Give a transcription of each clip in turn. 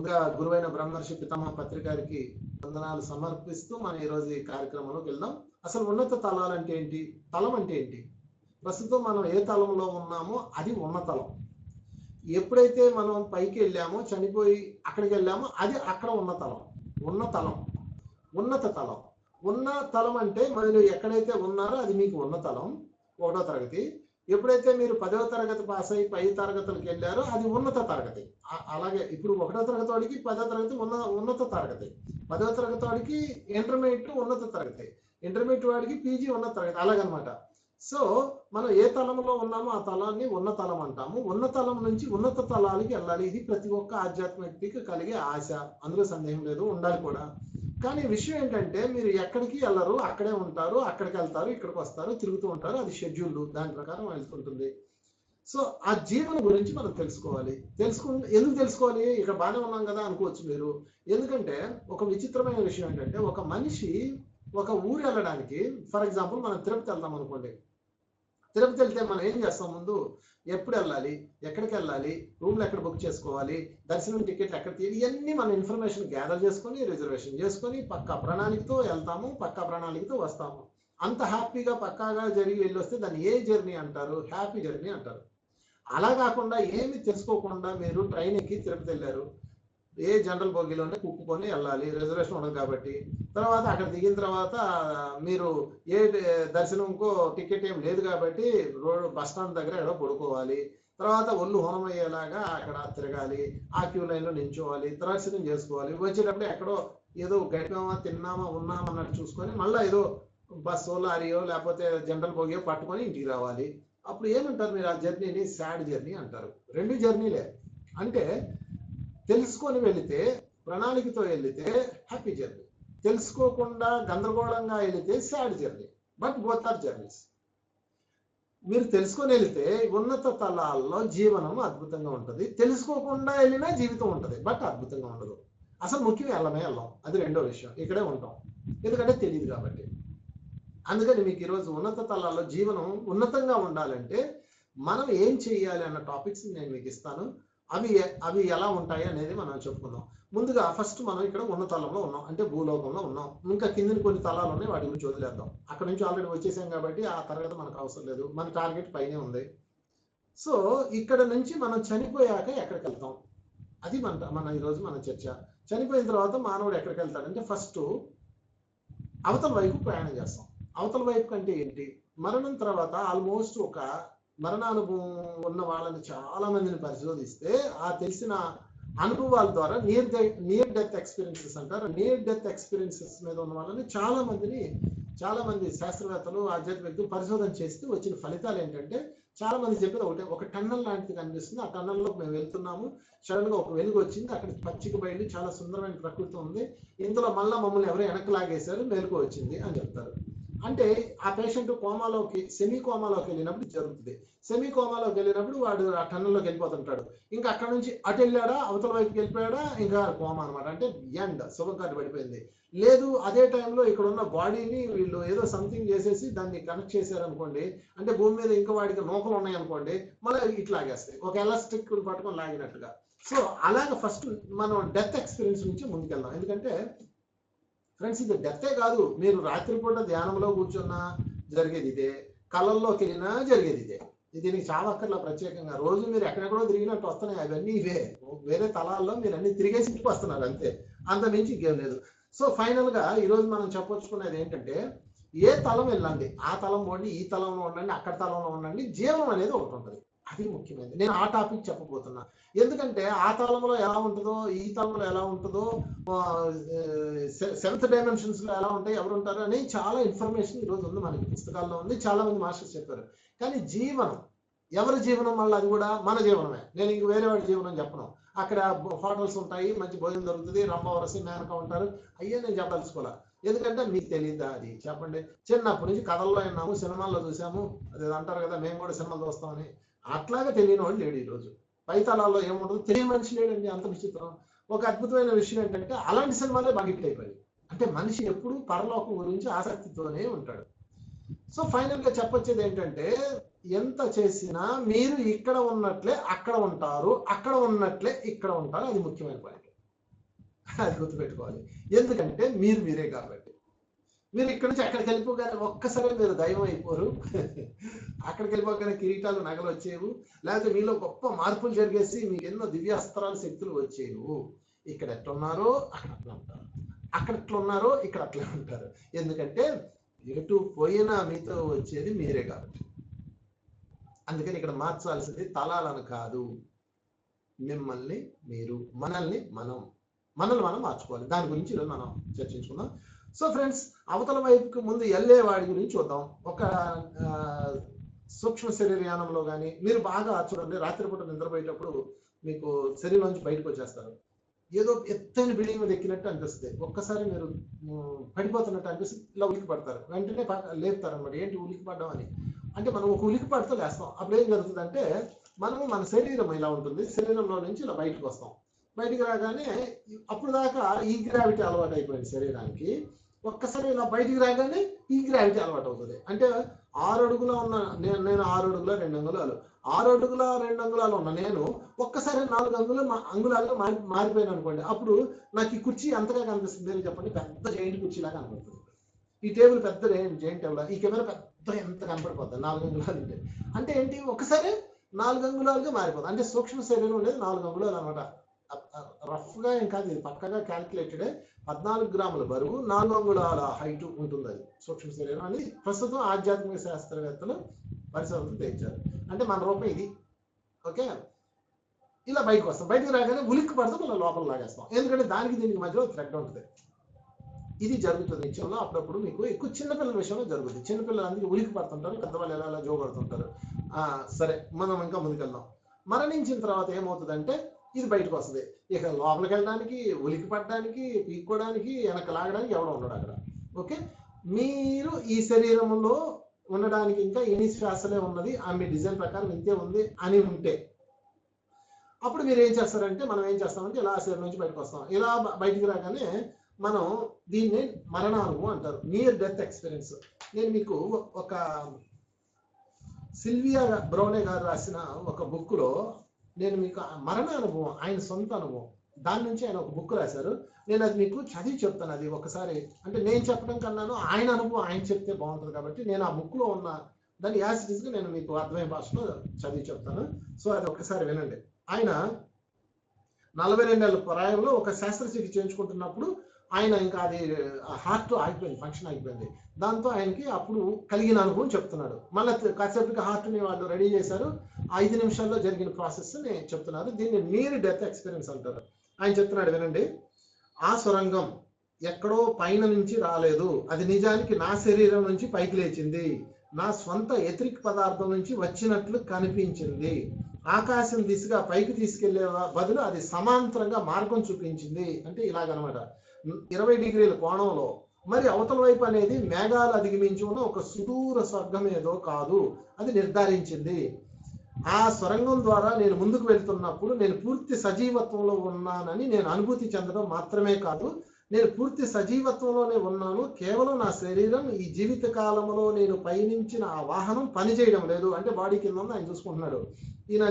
ముందుగా గురువైన బ్రహ్మర్షి పితామహ పత్రి గారికి వందనాలు సమర్పిస్తూ మనం ఈరోజు ఈ కార్యక్రమంలోకి వెళ్దాం. అసలు ఉన్నత తలాలు అంటే ఏంటి, తలం అంటే ఏంటి? ప్రస్తుతం మనం ఏ తలంలో ఉన్నామో అది ఉన్న తలం. ఎప్పుడైతే మనం పైకి వెళ్ళామో, చనిపోయి అక్కడికి వెళ్ళామో అది అక్కడ ఉన్న తలం. ఉన్న తలం, ఉన్నత తలం. ఉన్న తలం అంటే మీరు ఎక్కడైతే ఉన్నారో అది మీకు ఉన్న తలం, 1వ తరగతి. ఎప్పుడైతే మీరు 10వ తరగతి పాస్ అయ్యి పై తరగతులకు వెళ్ళారో అది ఉన్నత తరగతి. అలాగే ఇప్పుడు 1వ తరగతి వాడికి 10వ తరగతి ఉన్నత తరగతి, 10వ తరగతి వాడికి ఇంటర్మీడియట్ ఉన్నత తరగతి, ఇంటర్మీడియట్ వాడికి పీజీ ఉన్నత తరగతి, అలాగనమాట. సో మనం ఏ తలంలో ఉన్నామో ఆ తలాన్ని ఉన్న తలం అంటాము. ఉన్న తలం నుంచి ఉన్నత తలాలకి వెళ్ళాలి. ఇది ప్రతి ఒక్క ఆధ్యాత్మిక వ్యక్తికి కలిగే ఆశ, అందులో సందేహం లేదు, ఉండాలి కూడా. కానీ విషయం ఏంటంటే మీరు ఎక్కడికి వెళ్ళరు, అక్కడే ఉంటారు. అక్కడికి వెళ్తారు, ఇక్కడికి వస్తారు, తిరుగుతూ ఉంటారు. అది షెడ్యూల్, దాని ప్రకారం వెళ్తుంటుంది. సో ఆ జీవనం గురించి మనం తెలుసుకోవాలి. ఎందుకు తెలుసుకోవాలి? ఇక్కడ బాగానే ఉన్నాం కదా అనుకోవచ్చు మీరు. ఎందుకంటే ఒక విచిత్రమైన విషయం ఏంటంటే ఒక మనిషి ఒక ఊరు వెళ్ళడానికి, ఫర్ ఎగ్జాంపుల్ మనం తిరుపతి వెళ్దాం అనుకోండి. తిరుపతి వెళ్తే మనం ఏం చేస్తాం? ముందు ఎప్పుడు వెళ్ళాలి, ఎక్కడికి వెళ్ళాలి, రూమ్లు ఎక్కడ బుక్ చేసుకోవాలి, దర్శనం టికెట్లు ఎక్కడ తీయాలి, ఇవన్నీ మన ఇన్ఫర్మేషన్ గ్యాదర్ చేసుకొని రిజర్వేషన్ చేసుకొని పక్కా ప్రణాళికతో వెళ్తాము, పక్కా ప్రణాళికతో వస్తాము. అంత హ్యాపీగా పక్కాగా జరిగి వెళ్ళి వస్తే దాన్ని ఏ జర్నీ అంటారు? హ్యాపీ జర్నీ అంటారు. అలా కాకుండా ఏమి తెలుసుకోకుండా మీరు ట్రైన్ ఎక్కి తిరుపతి వెళ్ళారు, ఏ జనరల్ బోగిలోనే కుక్కుకొని వెళ్ళాలి, రిజర్వేషన్ ఉండదు కాబట్టి. తర్వాత అక్కడ దిగిన తర్వాత మీరు ఏ దర్శనంకో టికెట్ ఏం లేదు కాబట్టి బస్ స్టాండ్ దగ్గర ఎక్కడో పడుకోవాలి. తర్వాత ఒళ్ళు హోనమయ్యేలాగా అక్కడ తిరగాలి, ఆ క్యూ లైన్లో నించోవాలి, దర్శనం చేసుకోవాలి. వచ్చేటప్పుడు ఎక్కడో ఏదో గడిపామా, తిన్నామా, ఉన్నామా అన్నట్టు చూసుకొని మళ్ళీ ఏదో బస్సో లారీయో లేకపోతే జనరల్ బోగియో పట్టుకొని ఇంటికి రావాలి. అప్పుడు ఏమంటారు మీరు? ఆ జర్నీని సాడ్ జర్నీ అంటారు. 2 జర్నీలే. అంటే తెలుసుకొని వెళితే, ప్రణాళికతో వెళితే హ్యాపీ జర్నీ, తెలుసుకోకుండా గందరగోళంగా వెళితే sad journey. But both are journeys. మీరు తెలుసుకొని వెళితే ఉన్నత తలాల్లో జీవనం అద్భుతంగా ఉంటుంది, తెలుసుకోకుండా వెళ్ళినా జీవితం ఉంటుంది, బట్ అద్భుతంగా ఉండదు. అసలు ముఖ్యం వెళ్ళం, అది 2వ విషయం. ఇక్కడే ఉంటాం, ఎందుకంటే తెలియదు కాబట్టి. అందుకని మీకు ఈరోజు ఉన్నత తలాల్లో జీవనం ఉన్నతంగా ఉండాలంటే మనం ఏం చేయాలి అన్న టాపిక్స్ నేను మీకు ఇస్తాను. అవి ఎలా ఉంటాయి అనేది మనం చెప్పుకుందాం. ముందుగా ఫస్ట్ మనం ఇక్కడ ఉన్న తలంలో ఉన్నాం, అంటే భూలోకంలో ఉన్నాం. ఇంకా కిందని కొన్ని తలాలు ఉన్నాయి, వాటి గురించి వదిలేద్దాం. అక్కడ నుంచి ఆల్రెడీ వచ్చేసాం కాబట్టి ఆ తరగతి మనకు అవసరం లేదు, మన టార్గెట్ పైనే ఉంది. సో ఇక్కడ నుంచి మనం చనిపోయాక ఎక్కడికి వెళ్తాం, అది మన ఈరోజు మన చర్చ. చనిపోయిన తర్వాత మానవుడు ఎక్కడికి వెళ్తాడంటే ఫస్ట్ అవతల వైపు ప్రయాణం చేస్తాం. అవతల వైపు కంటే ఏంటి? మరణం తర్వాత ఆల్మోస్ట్ ఒక మరణానుభవం ఉన్న వాళ్ళని చాలా మందిని పరిశోధిస్తే ఆ తెలిసిన అనుభవాల ద్వారా నియర్ డెత్ ఎక్స్పీరియన్సెస్ అంటారు. నియర్ డెత్ ఎక్స్పీరియన్సెస్ మీద ఉన్న వాళ్ళని చాలా మంది శాస్త్రవేత్తలు, ఆధ్యాత్మిక వ్యక్తులు పరిశోధన చేస్తే వచ్చిన ఫలితాలు ఏంటంటే చాలా మంది చెప్పేది ఒకటే, ఒక టన్నల్ లాంటిది కనిపిస్తుంది, ఆ టన్నల్లో మేము వెళ్తున్నాము, సడన్ గా ఒక వెలుగు వచ్చింది, అక్కడ పచ్చిక బయలు చాలా సుందరమైన ప్రకృతి ఉంది, ఇందులో మళ్ళీ మమ్మల్ని ఎవరో వెనక్కి లాగేశారు, మెలకు వచ్చింది అని చెప్తారు. అంటే ఆ పేషెంట్ కోమాలోకి, సెమీ కోమాలోకి వెళ్ళినప్పుడు జరుగుతుంది. సెమీ కోమాలోకి వెళ్ళినప్పుడు వాడు ఆ టన్నల్లోకి వెళ్ళిపోతుంటాడు. ఇంకా అక్కడ నుంచి అటు వెళ్ళాడా, అవతల వైపుకి వెళ్ళిపోయాడా, ఇంకా కోమా అనమాట. అంటే ఎండ్, శుభకార్డు పడిపోయింది. లేదు అదే టైంలో ఇక్కడ ఉన్న బాడీని వీళ్ళు ఏదో సంథింగ్ చేసేసి దాన్ని కనెక్ట్ చేశారనుకోండి, అంటే భూమి మీద ఇంకా వాడికి నూకలు ఉన్నాయనుకోండి, మళ్ళీ ఇట్లా లాగేస్తాయి, ఒక ఎలాస్టిక్ పట్టుకొని లాగినట్టుగా. సో అలాగ ఫస్ట్ మనం డెత్ ఎక్స్పీరియన్స్ నుంచి ముందుకెళ్దాం. ఎందుకంటే ఫ్రెండ్స్, ఇది డెత్తే కాదు, మీరు రాత్రిపూట ధ్యానంలో కూర్చున్నా జరిగేది ఇదే, కళల్లోకి వెళ్ళినా జరిగేది ఇదే. దీనికి చావక్కర్లా ప్రత్యేకంగా. రోజు మీరు ఎక్కడెక్కడో తిరిగినట్టు వస్తున్నాయి, అవన్నీ ఇవే. వేరే తలాల్లో మీరు అన్ని తిరిగేసి ఇంటికి వస్తున్నారు, అంతే, అంత మించి ఇంకేం లేదు. సో ఫైనల్ గా ఈరోజు మనం చెప్పొచ్చుకునేది ఏంటంటే, ఏ తలం వెళ్ళండి, ఆ తలం ఉండండి, ఈ తలంలో ఉండండి, అక్కడ తలంలో ఉండండి, జీవనం అనేది ఒకటి ఉంటుంది. అది ముఖ్యమైనది. నేను ఆ టాపిక్ చెప్పబోతున్నా. ఎందుకంటే ఆ తలంలో ఎలా ఉంటుందో, ఈ తలంలో ఎలా ఉంటుందో, 7th డైమెన్షన్స్ లో ఎలా ఉంటాయి, ఎవరు ఉంటారు అని చాలా ఇన్ఫర్మేషన్ ఈరోజు ఉంది, మనకి పుస్తకాల్లో ఉంది, చాలా మంది మాస్టర్స్ చెప్పారు. కానీ జీవనం, ఎవరి జీవనం మళ్ళీ అది కూడా మన జీవనమే. నేను ఇంక వేరే వాడి జీవనం చెప్పను. అక్కడ హోటల్స్ ఉంటాయి, మంచి భోజనం దొరుకుతుంది, రమ్మవరసి మేనక ఉంటారు, అయ్యే నేను చెప్పదలుచుకోలే. ఎందుకంటే మీకు తెలియదా? అది చెప్పండి. చిన్నప్పటి నుంచి కథల్లో విన్నాము, సినిమాల్లో చూసాము, అది అంటారు కదా మేము కూడా సినిమాలు చూస్తామని. అట్లాగే తెలియని వాడు లేడు ఈరోజు. పైతలాల్లో ఏముండదు, తెలియని మనిషి లేడండి. అంత విచిత్రం. ఒక అద్భుతమైన విషయం ఏంటంటే అలాంటి సినిమాలే బాగా హిట్ అయిపోయాయి. అంటే మనిషి ఎప్పుడు పరలోకం గురించి ఆసక్తితోనే ఉంటాడు. సో ఫైనల్ గా చెప్పొచ్చేది ఏంటంటే, ఎంత చేసినా మీరు ఇక్కడ ఉన్నట్లే అక్కడ ఉంటారు, అక్కడ ఉన్నట్లే ఇక్కడ ఉంటారు. అది ముఖ్యమైన పాయింట్. అది గుర్తుపెట్టుకోవాలి. ఎందుకంటే మీరే కాబట్టి. మీరు ఇక్కడి నుంచి అక్కడికి వెళ్ళిపోగానే ఒక్కసారి మీరు దైవం అయిపోరు. అక్కడికి వెళ్ళిపోగానే కిరీటాలు నగలు వచ్చేవు, లేకపోతే మీలో గొప్ప మార్పులు జరిగేసి మీకు ఎన్నో దివ్యాస్త్రాలు శక్తులు వచ్చేవు. ఇక్కడ ఎట్లున్నారో అక్కడ అట్లా ఉంటారు, అక్కడ ఎట్లున్నారో ఇక్కడ అట్లా ఉంటారు. ఎందుకంటే ఎటు పోయినా మీతో వచ్చేది మీరే కాబట్టి. అందుకని ఇక్కడ మార్చాల్సింది తలాలను కాదు, మిమ్మల్ని మీరు, మనల్ని మనం మార్చుకోవాలి. దాని గురించి ఈరోజు మనం చర్చించుకుందాం. సో ఫ్రెండ్స్, అవతల వైపుకి ముందు వెళ్ళే వాడి గురించి చూద్దాం. ఒక సూక్ష్మ శరీరయానంలో కానీ మీరు బాగా చూడండి, రాత్రిపూట నిద్రపోయేటప్పుడు మీకు శరీరం నుంచి బయటకు వచ్చేస్తారు. ఏదో ఎత్తైన బిల్డింగ్ మీద ఎక్కినట్టు అనిపిస్తుంది. ఒక్కసారి మీరు పడిపోతున్నట్టు అనిపిస్తుంది, ఇలా ఉలికి పడతారు, వెంటనే లేపుతారు అనమాట. ఏంటి ఉలికి పడ్డాం అని అంటే మనం ఒక ఉలికి పడితే లేస్తాం. అప్పుడు ఏం జరుగుతుంది అంటే మన శరీరం ఇలా ఉంటుంది, శరీరంలో నుంచి ఇలా బయటకు వస్తాం. బయటికి రాగానే అప్పుడు దాకా ఈ గ్రావిటీ అలవాటు అయిపోయింది శరీరానికి. ఒక్కసారి ఇలా బయటికి రాగానే ఈ గ్రావిటీ అలవాటు అవుతుంది. అంటే 6 అడుగుల ఉన్న నేను 6 అడుగుల 2 అంగుళాలు, 6 అడుగుల 2 అంగుళాలు ఉన్న నేను ఒక్కసారి 4 అంగుళాలుగా మారిపోయాను అనుకోండి. అప్పుడు నాకు ఈ కుర్చీ ఎంతగా కనిపిస్తుంది అని చెప్పండి, పెద్ద జైంట్ కుర్చీలా కనపడుతుంది. ఈ టేబుల్ పెద్ద జైంట్ టేబుల్, ఈ కెమెరా పెద్ద ఎంత కనపడిపోతుంది 4 అంగుళాలు ఉంటే. అంటే ఏంటి, ఒకసారి 4 అంగుళాలుగా మారిపోతుంది. అంటే సూక్ష్మ శరీరం ఉండేది 4 అంగుళాలు అనమాట. రఫ్ గా ఏం కాదు, ఇది పక్కగా క్యాల్కులేటెడ్. 14 గ్రాముల బరువు, 4 అంగుళాల హైట్ ఉంటుంది అది సూక్ష్మ శరీరం అని ప్రస్తుతం ఆధ్యాత్మిక శాస్త్రవేత్తలు పరిశోధనలు తెచ్చారు. అంటే మన రూపం ఇది. ఓకే, ఇలా బయటకు వస్తాం. బయటకు రాగానే ఉలిక్కి పడతాం, ఇలా లోపల లాగేస్తాం. ఎందుకంటే దీనికి మధ్యలో థ్రెడ్ ఉంటుంది. ఇది జరుగుతుంది నిత్యంలో. అప్పుడప్పుడు మీకు ఎక్కువ చిన్నపిల్లల విషయంలో జరుగుతుంది. చిన్నపిల్లలు అందుకే ఉలికి పడుతుంటారు, పెద్దవాళ్ళు ఎలా జోగడుతుంటారు. సరే, మనం ఇంకా ముందుకెళ్దాం. మరణించిన తర్వాత ఏమవుతుందంటే ఇది బయటకు వస్తుంది. ఇక లోపలికి వెళ్ళడానికి, ఉలికి పడడానికి, పీక్కోవడానికి, వెనక లాగడానికి ఎవడో ఉండడు అక్కడ. ఓకే, మీరు ఈ శరీరంలో ఉండడానికి ఇంకా ఎన్ని శ్వాసలే ఉన్నది, మీ డిజైన్ ప్రకారం ఇంతే ఉంది అని ఉంటే అప్పుడు మీరు ఏం చేస్తారంటే, మనం ఏం చేస్తామంటే ఇలా శరీరం నుంచి బయటకు వస్తాం. ఇలా బయటికి రాగానే మనం దీన్ని మరణానుభవం అంటారు, నియర్ డెత్ ఎక్స్పీరియన్స్. నేను మీకు ఒక సిల్వియా బ్రౌనే గారు రాసిన ఒక బుక్ లో నేను మీకు మరణ అనుభవం, ఆయన సొంత అనుభవం, దాని నుంచి ఆయన ఒక బుక్ రాశారు. నేను అది మీకు చదివి చెప్తాను. అది ఒకసారి అంటే నేను చెప్పడం కన్నాను ఆయన అనుభవం ఆయన చెప్తే బాగుంటుంది కాబట్టి నేను ఆ బుక్ లో ఉన్న దాన్ని యాజ్ ఇట్ ఈస్ గా నేను మీకు అర్థమయ్యే భాషలో చదివి చెప్తాను. సో అది ఒకసారి వినండి. ఆయన 42 ఏళ్ళ ప్రాయంలో ఒక శస్త్రచికిత్స చేయించుకుంటున్నప్పుడు ఆయన ఇంకా అది హార్ట్ ఆగిపోయింది, ఫంక్షన్ ఆగిపోయింది. దాంతో ఆయనకి అప్పుడు కలిగిన అనుభవం చెప్తున్నాడు. మళ్ళీ కాసేపటికి హార్ట్ని వాళ్ళు రెడీ చేశారు. 5 నిమిషాల్లో జరిగిన ప్రాసెస్ ని చెప్తున్నారు. దీన్ని నియర్ డెత్ ఎక్స్పీరియన్స్ అంటారు. ఆయన చెప్తున్నాడు, వినండి. ఆ సొరంగం ఎక్కడో పైన నుంచి రాలేదు, అది నిజానికి నా శరీరం నుంచి పైకి లేచింది. నా స్వంత ఎథరిక్ పదార్థం నుంచి వచ్చినట్లు కనిపించింది. ఆకాశం దిశగా పైకి తీసుకెళ్లే బదులు అది సమాంతరంగా మార్గం చూపించింది. అంటే ఇలాగనమాట, 20 డిగ్రీల కోణంలో. మరి అవతల వైపు అనేది మేఘాలు అధిగమించి ఉన్న ఒక సుదూర స్వర్గం ఏదో కాదు, అది నిర్ధారించింది. ఆ సొరంగం ద్వారా నేను ముందుకు వెళ్తున్నప్పుడు నేను పూర్తి సజీవత్వంలో ఉన్నానని నేను అనుభూతి చెందడం మాత్రమే కాదు, నేను పూర్తి సజీవత్వంలోనే ఉన్నాను. కేవలం నా శరీరం ఈ జీవిత కాలంలో నేను పయనించిన ఆ వాహనం పనిచేయడం లేదు. అంటే బాడీ కింద ఉంది, ఆయన చూసుకుంటున్నాడు. ఈయన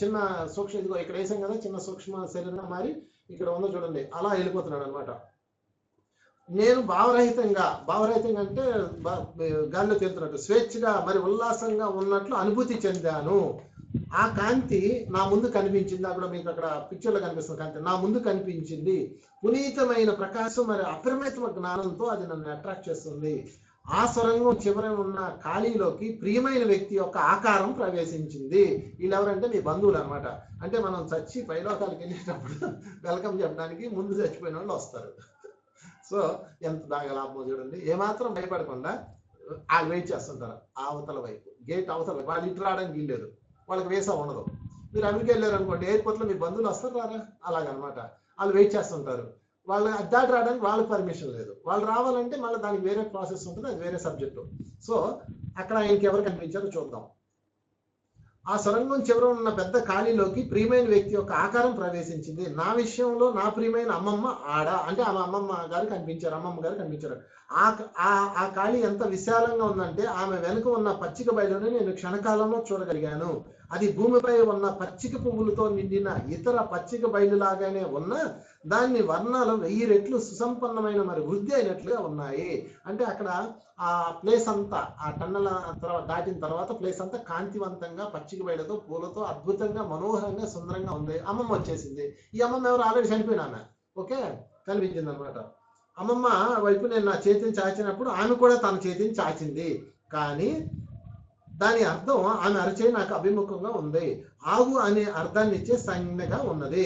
చిన్న సూక్ష్మ, ఇదిగో ఇక్కడ వేసాం కదా, చిన్న సూక్ష్మ శరీరం మారి ఇక్కడ ఉందో చూడండి, అలా వెళ్ళిపోతున్నాడు అనమాట. నేను భావరహితంగా అంటే గాలిలో తేలుతున్నట్టు స్వేచ్ఛగా మరి ఉల్లాసంగా ఉన్నట్లు అనుభూతి చెందాను. ఆ కాంతి నా ముందు కనిపించింది. అక్కడ మీకు అక్కడ పిక్చర్లో కనిపిస్తున్న కాంతి నా ముందు కనిపించింది. పునీతమైన ప్రకాశం మరి అపరిమిత జ్ఞానంతో అది నన్ను అట్రాక్ట్ చేస్తుంది. ఆ సొరంగం చివర ఉన్న ఖాళీలోకి ప్రియమైన వ్యక్తి యొక్క ఆకారం ప్రవేశించింది. వీళ్ళు ఎవరంటే మీ బంధువులు అనమాట. అంటే మనం చచ్చి పైలోకాలకు వెళ్ళేటప్పుడు వెల్కమ్ చెప్పడానికి ముందు చచ్చిపోయిన వాళ్ళు వస్తారు. సో ఎంత బాగా లాభమో చూడండి. ఏమాత్రం భయపడకుండా వాళ్ళు వెయిట్ చేస్తుంటారు అవతల వైపు, గేట్ అవతల వైపు. వాళ్ళు ఇటు రావడానికి వీల్లేదు, వాళ్ళకి వీసా ఉండదు. మీరు అమెరికా వెళ్ళారు అనుకోండి, ఎయిర్పోర్ట్ లో మీ బంధువులు వస్తారు రారా, అలాగనమాట. వాళ్ళు వెయిట్ చేస్తుంటారు. వాళ్ళు దాటి రావడానికి వాళ్ళకి పర్మిషన్ లేదు. వాళ్ళు రావాలంటే మళ్ళీ దానికి వేరే ప్రాసెస్ ఉంటుంది, అది వేరే సబ్జెక్టు. సో అక్కడ ఆయనకి ఎవరు కనిపించారో చూద్దాం. ఆ సొరంగం చివర ఉన్న పెద్ద ఖాళీలోకి ప్రియమైన వ్యక్తి యొక్క ఆకారం ప్రవేశించింది. నా విషయంలో నా ప్రియమైన అమ్మమ్మ ఆడ, అంటే ఆమె అమ్మమ్మ గారు కనిపించారు. ఆ ఖాళీ ఎంత విశాలంగా ఉందంటే ఆమె వెనుక ఉన్న పచ్చిక బయలుని నేను క్షణకాలంలో చూడగలిగాను. అది భూమిపై ఉన్న పచ్చిక పువ్వులతో నిండిన ఇతర పచ్చిక బయలులాగానే ఉన్న దాన్ని వర్ణాలు 1000 రెట్లు సుసంపన్నమైన మరి వృద్ధి అయినట్లుగా ఉన్నాయి. అంటే అక్కడ ఆ ప్లేస్ అంతా ఆ టన్నెల దాటిన తర్వాత ప్లేస్ అంతా కాంతివంతంగా పచ్చిక బయలతో పూలతో అద్భుతంగా మనోహరంగా సుందరంగా ఉంది. అమ్మమ్మ వచ్చేసింది. ఈ అమ్మమ్మ ఎవరు ఆల్రెడీ చనిపోయిన ఆమె. ఓకే, కనిపించింది అనమాట. అమ్మమ్మ వైపు నేను నా చేతిని చాచినప్పుడు ఆమె కూడా తన చేతిని చాచింది. కానీ దాని అర్థం ఆమె అరచేయి నాకు అభిముఖంగా ఉంది. ఆగు అనే అర్థాన్ని ఇచ్చే సంజ్ఞగా ఉన్నది.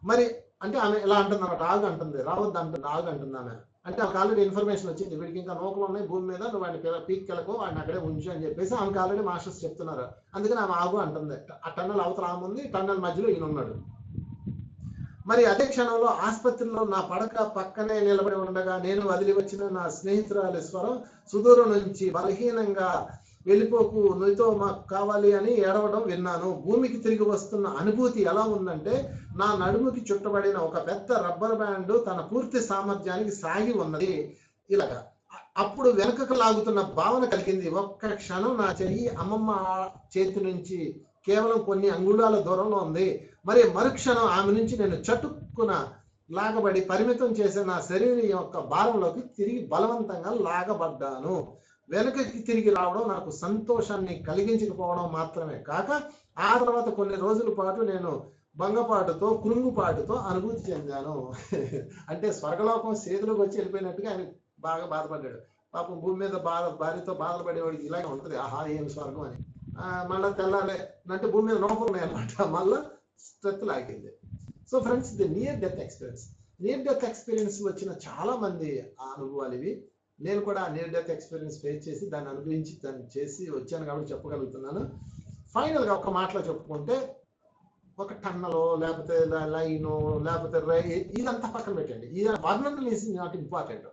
మరి అంటే ఆమె ఎలా అంటుంది అన్నమాట, ఆగు అంటుంది, రావద్దు అంటుంది, ఆగు అంటుంది ఆమె. అంటే ఆమెకు ఆల్రెడీ ఇన్ఫర్మేషన్ వచ్చింది, వీడికి ఇంకా నూకలు ఉన్నాయి భూమి మీద, నువ్వు వాడిని పీక్కెళ్ళకు, వాడిని అక్కడే ఉంచు అని చెప్పేసి ఆమెకు ఆల్రెడీ మాస్టర్స్ చెప్తున్నారు. అందుకని ఆమె ఆగు అంటుంది. ఆ టన్నెల్ అవతల ఆమె ఉంది, టన్నెల్ మధ్యలో ఈయన ఉన్నాడు. మరి అదే క్షణంలో ఆసుపత్రిలో నా పడక పక్కనే నిలబడి ఉండగా నేను వదిలి వచ్చిన నా స్నేహితురాలి స్వరం సుదూరం నుంచి బలహీనంగా, వెళ్ళిపోకు, నువ్వుతో మాకు కావాలి అని ఏడవడం విన్నాను. భూమికి తిరిగి వస్తున్న అనుభూతి ఎలా ఉందంటే, నా నడుముకి చుట్టబడిన ఒక పెద్ద రబ్బర్ బ్యాండ్ తన పూర్తి సామర్థ్యానికి సాగి ఉన్నది. ఇలాగా అప్పుడు వెనకకు లాగుతున్న భావన కలిగింది. ఒక్క క్షణం నా చెయ్యి అమ్మమ్మ చేతి నుంచి కేవలం కొన్ని అంగుళాల దూరంలో ఉంది. మరి మరుక్షణం ఆమె నుంచి నేను చటుక్కున లాగబడి పరిమితం చేసే నా శరీరం యొక్క భారంలోకి తిరిగి బలవంతంగా లాగబడ్డాను. వెనకకి తిరిగి రావడం నాకు సంతోషాన్ని కలిగించకపోవడం మాత్రమే కాక, ఆ తర్వాత కొన్ని రోజుల పాటు నేను భంగపాటుతో, కృంగుపాటుతో అనుభూతి చెందాను. అంటే స్వర్గలోకం చేతిలోకి వచ్చి వెళ్ళిపోయినట్టుగా ఆయన బాగా బాధపడ్డాడు. పాపం భూమి మీద భార్యతో బాధలు పడేవాడికి ఇలాగే ఉంటుంది, ఆహా ఏం స్వర్గం అని. మళ్ళీ తెల్లాలే అంటే భూమి మీద నోపలు ఉన్నాయి అనమాట, మళ్ళీ స్ట్రెత్ లాగింది. సో ఫ్రెండ్స్, ఇది near death experience. Near death experience వచ్చిన చాలా మంది ఆ అనుభవాలు ఇవి. నేను కూడా నియర్ డెత్ ఎక్స్పీరియన్స్ ఫేస్ చేసి దాన్ని అనుభవించి దాన్ని చేసి వచ్చాను కాబట్టి చెప్పగలుగుతున్నాను. ఫైనల్గా ఒక మాటలో చెప్పుకుంటే, ఒక టన్నలో లేకపోతే లైను లేకపోతే ఇదంతా పక్కన పెట్టండి. ఈ వర్ణన ఈజ్ నాట్ ఇంపార్టెంట్.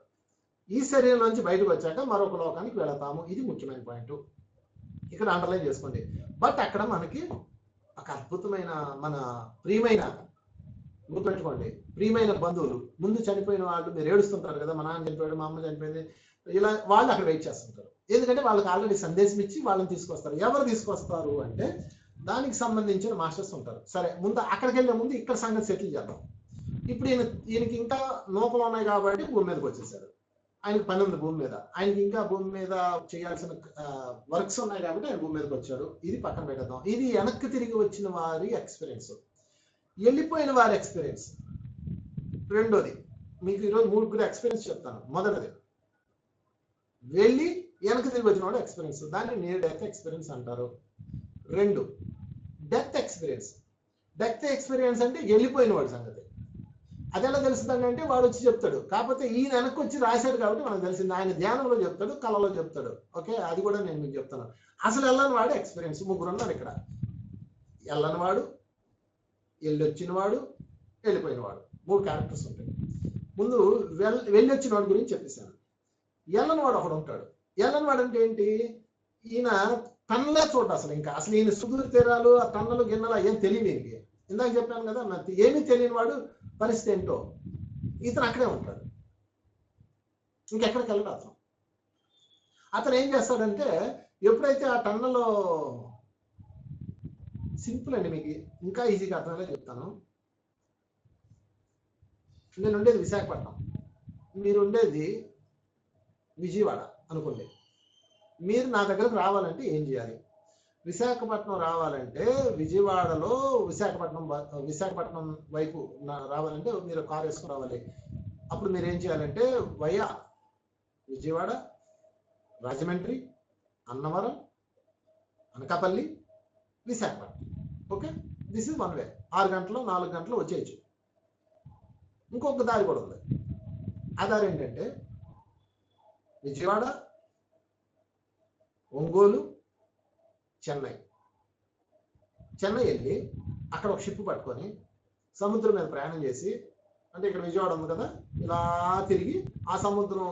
ఈ శరీరం నుంచి బయటకు వచ్చాక మరొక లోకానికి వెళతాము, ఇది ముఖ్యమైన పాయింట్. ఇక్కడ అండర్లైన్ చేసుకోండి. బట్ అక్కడ మనకి ఒక అద్భుతమైన మన ప్రియమైన, గుర్తుపెట్టుకోండి, ప్రియమైన బంధువులు, ముందు చనిపోయిన వాళ్ళు, మీరు ఏడుస్తుంటారు కదా, మా నాన్న చనిపోయాడు, మా అమ్మ చనిపోయింది, ఇలా వాళ్ళు అక్కడ వెయిట్ చేస్తుంటారు. ఎందుకంటే వాళ్ళకి ఆల్రెడీ సందేశం ఇచ్చి వాళ్ళని తీసుకొస్తారు. ఎవరు తీసుకొస్తారు అంటే దానికి సంబంధించిన మాస్టర్స్ ఉంటారు. సరే, ముందు అక్కడికి వెళ్ళే ముందు ఇక్కడ సంగతి సెటిల్ చేద్దాం. ఇప్పుడు ఈయనకి ఇంకా నూకలు ఉన్నాయి కాబట్టి భూమి మీదకి వచ్చేసాడు. ఆయనకి పని ఉంది భూమి మీద, ఆయనకి ఇంకా భూమి మీద చేయాల్సిన వర్క్స్ ఉన్నాయి కాబట్టి ఆయన భూమి మీదకి వచ్చాడు. ఇది పక్కన పెట్టేద్దాం. ఇది వెనక్కి తిరిగి వచ్చిన వారి ఎక్స్పీరియన్స్, వెళ్ళిపోయిన వారి ఎక్స్పీరియన్స్. రెండోది, మీకు ఈరోజు 3 ఎక్స్పీరియన్స్ చెప్తాను. మొదటిది, వెళ్ళి వెనక్కి తిరిగి వచ్చిన వాడు ఎక్స్పీరియన్స్, దాన్ని నియర్ డెత్ ఎక్స్పీరియన్స్ అంటారు. 2, డెత్ ఎక్స్పీరియన్స్. డెత్ ఎక్స్పీరియన్స్ అంటే వెళ్ళిపోయిన వాడి సంగతి. అది ఎలా తెలుస్తుందండి అంటే, వాడు వచ్చి చెప్తాడు. కాకపోతే ఈయన వెనక్కి వచ్చి రాశాడు కాబట్టి మనకు తెలిసింది. ఆయన ధ్యానంలో చెప్తాడు, కళలో చెప్తాడు. ఓకే, అది కూడా నేను మీకు చెప్తాను. అసలు వెళ్ళని వాడు ఎక్స్పీరియన్స్. 3 ఉన్నారు ఇక్కడ. వెళ్ళని వాడు, వెళ్ళొచ్చిన వాడు, వెళ్ళిపోయిన వాడు. 3 క్యారెక్టర్స్ ఉంటాయి. ముందు వెళ్ళొచ్చిన వాడి గురించి చెప్పేశాను. వెళ్ళని వాడు ఒకడు ఉంటాడు. వెళ్ళని వాడు అంటే ఏంటి? ఈయన టన్నులే చూడ, అసలు ఈయన సుదూర తీరాలు, ఆ టన్నులు గిన్నెలు ఏం తెలియదు ఈయనకి. ఇందాక చెప్పాను కదా, ఏమీ తెలియని వాడు పరిస్థితి ఏంటో, ఇతను అక్కడే ఉంటాడు, ఇంకెక్కడికి వెళ్ళడు. అతను ఏం చేస్తాడంటే, ఎప్పుడైతే ఆ టన్నులో, సింపుల్ అండి, మీకు ఇంకా ఈజీగా అర్థమయ్యేలా చెప్తాను. నేను ఉండేది విశాఖపట్నం, మీరు ఉండేది విజయవాడ అనుకోండి. మీరు నా దగ్గరకు రావాలంటే ఏం చేయాలి? విశాఖపట్నం రావాలంటే విజయవాడలో విశాఖపట్నం వైపు రావాలంటే మీరు కారు వేసుకుని రావాలి. అప్పుడు మీరు ఏం చేయాలంటే via Vijayawada, Rajahmundry, Annavaram, Anakapalli, Visakhapatnam. Okay, this is 1 వే. 6 గంటలు 4 గంటలు వచ్చేయచ్చు. ఇంకొక దారి కూడా ఉంది. ఆ దారి ఏంటంటే విజయవాడ, ఒంగోలు, చెన్నై వెళ్ళి అక్కడ ఒక షిప్ పట్టుకొని సముద్రం మీద ప్రయాణం చేసి, అంటే ఇక్కడ విజయవాడ ఉంది కదా, ఇలా తిరిగి ఆ సముద్రం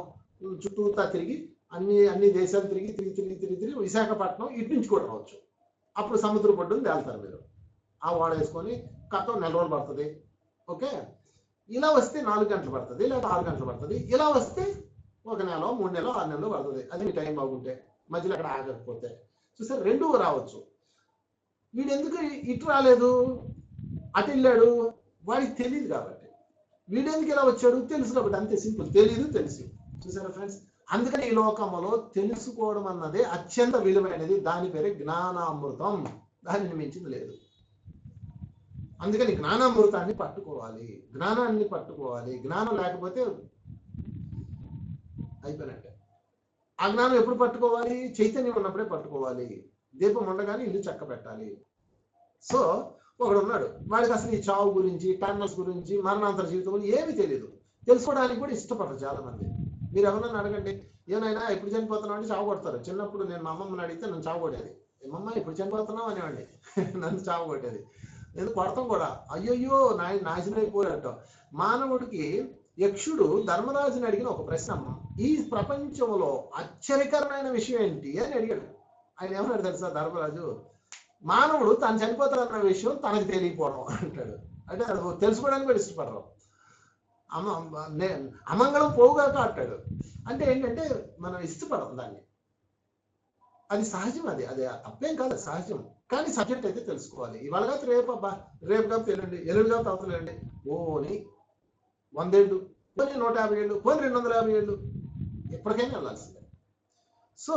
చుట్టూతా తిరిగి అన్ని దేశాలు తిరిగి విశాఖపట్నం ఇటు నుంచి కూడా రావచ్చు. అప్పుడు సముద్ర పొడ్డుని తేలుతారు మీరు. ఆ వాడ వేసుకొని కట్టం 4 రోజులు పడుతుంది. ఓకే, ఇలా వస్తే 4 గంటలు పడుతుంది, లేదా 6 గంటలు పడుతుంది. ఇలా వస్తే 1 నెల, 3 నెలలు, 6 నెలలు పడుతుంది. అది మీ టైం బాగుంటే, మధ్యలో అక్కడ ఆగకపోతే. చూసారు, 2 రావచ్చు. వీడు ఎందుకు ఇటు రాలేదు, అటు వెళ్ళాడు, వాడికి తెలియదు కాబట్టి. వీడెందుకు ఇలా వచ్చాడు తెలుసు కాబట్టి, అంతే సింపుల్. తెలియదు తెలుసు. చూసారా ఫ్రెండ్స్? అందుకని ఈ లోకంలో తెలుసుకోవడం అన్నదే అత్యంత విలువైనది. దాని పేరే జ్ఞానామృతం. దానిని మించింది లేదు. అందుకని జ్ఞానామృతాన్ని పట్టుకోవాలి, జ్ఞానాన్ని పట్టుకోవాలి. జ్ఞానం లేకపోతే అయిపోయినట్టే. ఆ జ్ఞానం ఎప్పుడు పట్టుకోవాలి? చైతన్యం ఉన్నప్పుడే పట్టుకోవాలి. దీపం ఉండగానే ఇల్లు చక్క పెట్టాలి. సో ఒకడు ఉన్నాడు, వాడికి అసలు ఈ చావు గురించి, టన్నల్స్ గురించి, మరణాంతర జీవితం గురించి ఏమీ తెలియదు. తెలుసుకోవడానికి కూడా ఇష్టపడరు చాలా మంది. మీరు ఎవరన్నా అడగండి, ఏనైనా ఎప్పుడు చనిపోతున్నావు అంటే చావు కొడతారు. చిన్నప్పుడు నేను మా అమ్మమ్మని అడిగితే నన్ను చావు కొట్టేది. ఏమమ్మా ఇప్పుడు చనిపోతున్నావు అనేవాడిని, నన్ను చావు కొట్టేది. నేను కొడతాం కూడా. అయ్యయ్యో నాశనం అయిపోయాడట. మానవుడికి యక్షుడు ధర్మరాజుని అడిగిన ఒక ప్రశ్న, ఈ ప్రపంచంలో ఆశ్చర్యకరమైన విషయం ఏంటి అని అడిగాడు. ఆయన ఏమన్నాడు తెలుసా ధర్మరాజు? మానవుడు తాను చనిపోతాడన్న విషయం తనకు తెలియకపోవడం అంటాడు. అంటే అది తెలుసుకోవడానికి కూడా ఇష్టపడరు. అమంగళం పోవుగాక అంటాడు. అంటే ఏంటంటే మనం ఇష్టపడం దాన్ని. అది సహజం, అది అది తప్పేం కాదు, సహజం. కానీ సబ్జెక్ట్ అయితే తెలుసుకోవాలి. ఇవాళ కాదు రేపు, అబ్బా రేపు కాదు తెలియండి, ఎల్లుండి కాదు అవతలేండి. పోని 100 ఏళ్ళు, పోనీ 150 ఏళ్ళు, పోనీ 250 ఏళ్ళు, ఎప్పటికైనా వెళ్ళాల్సిందే. సో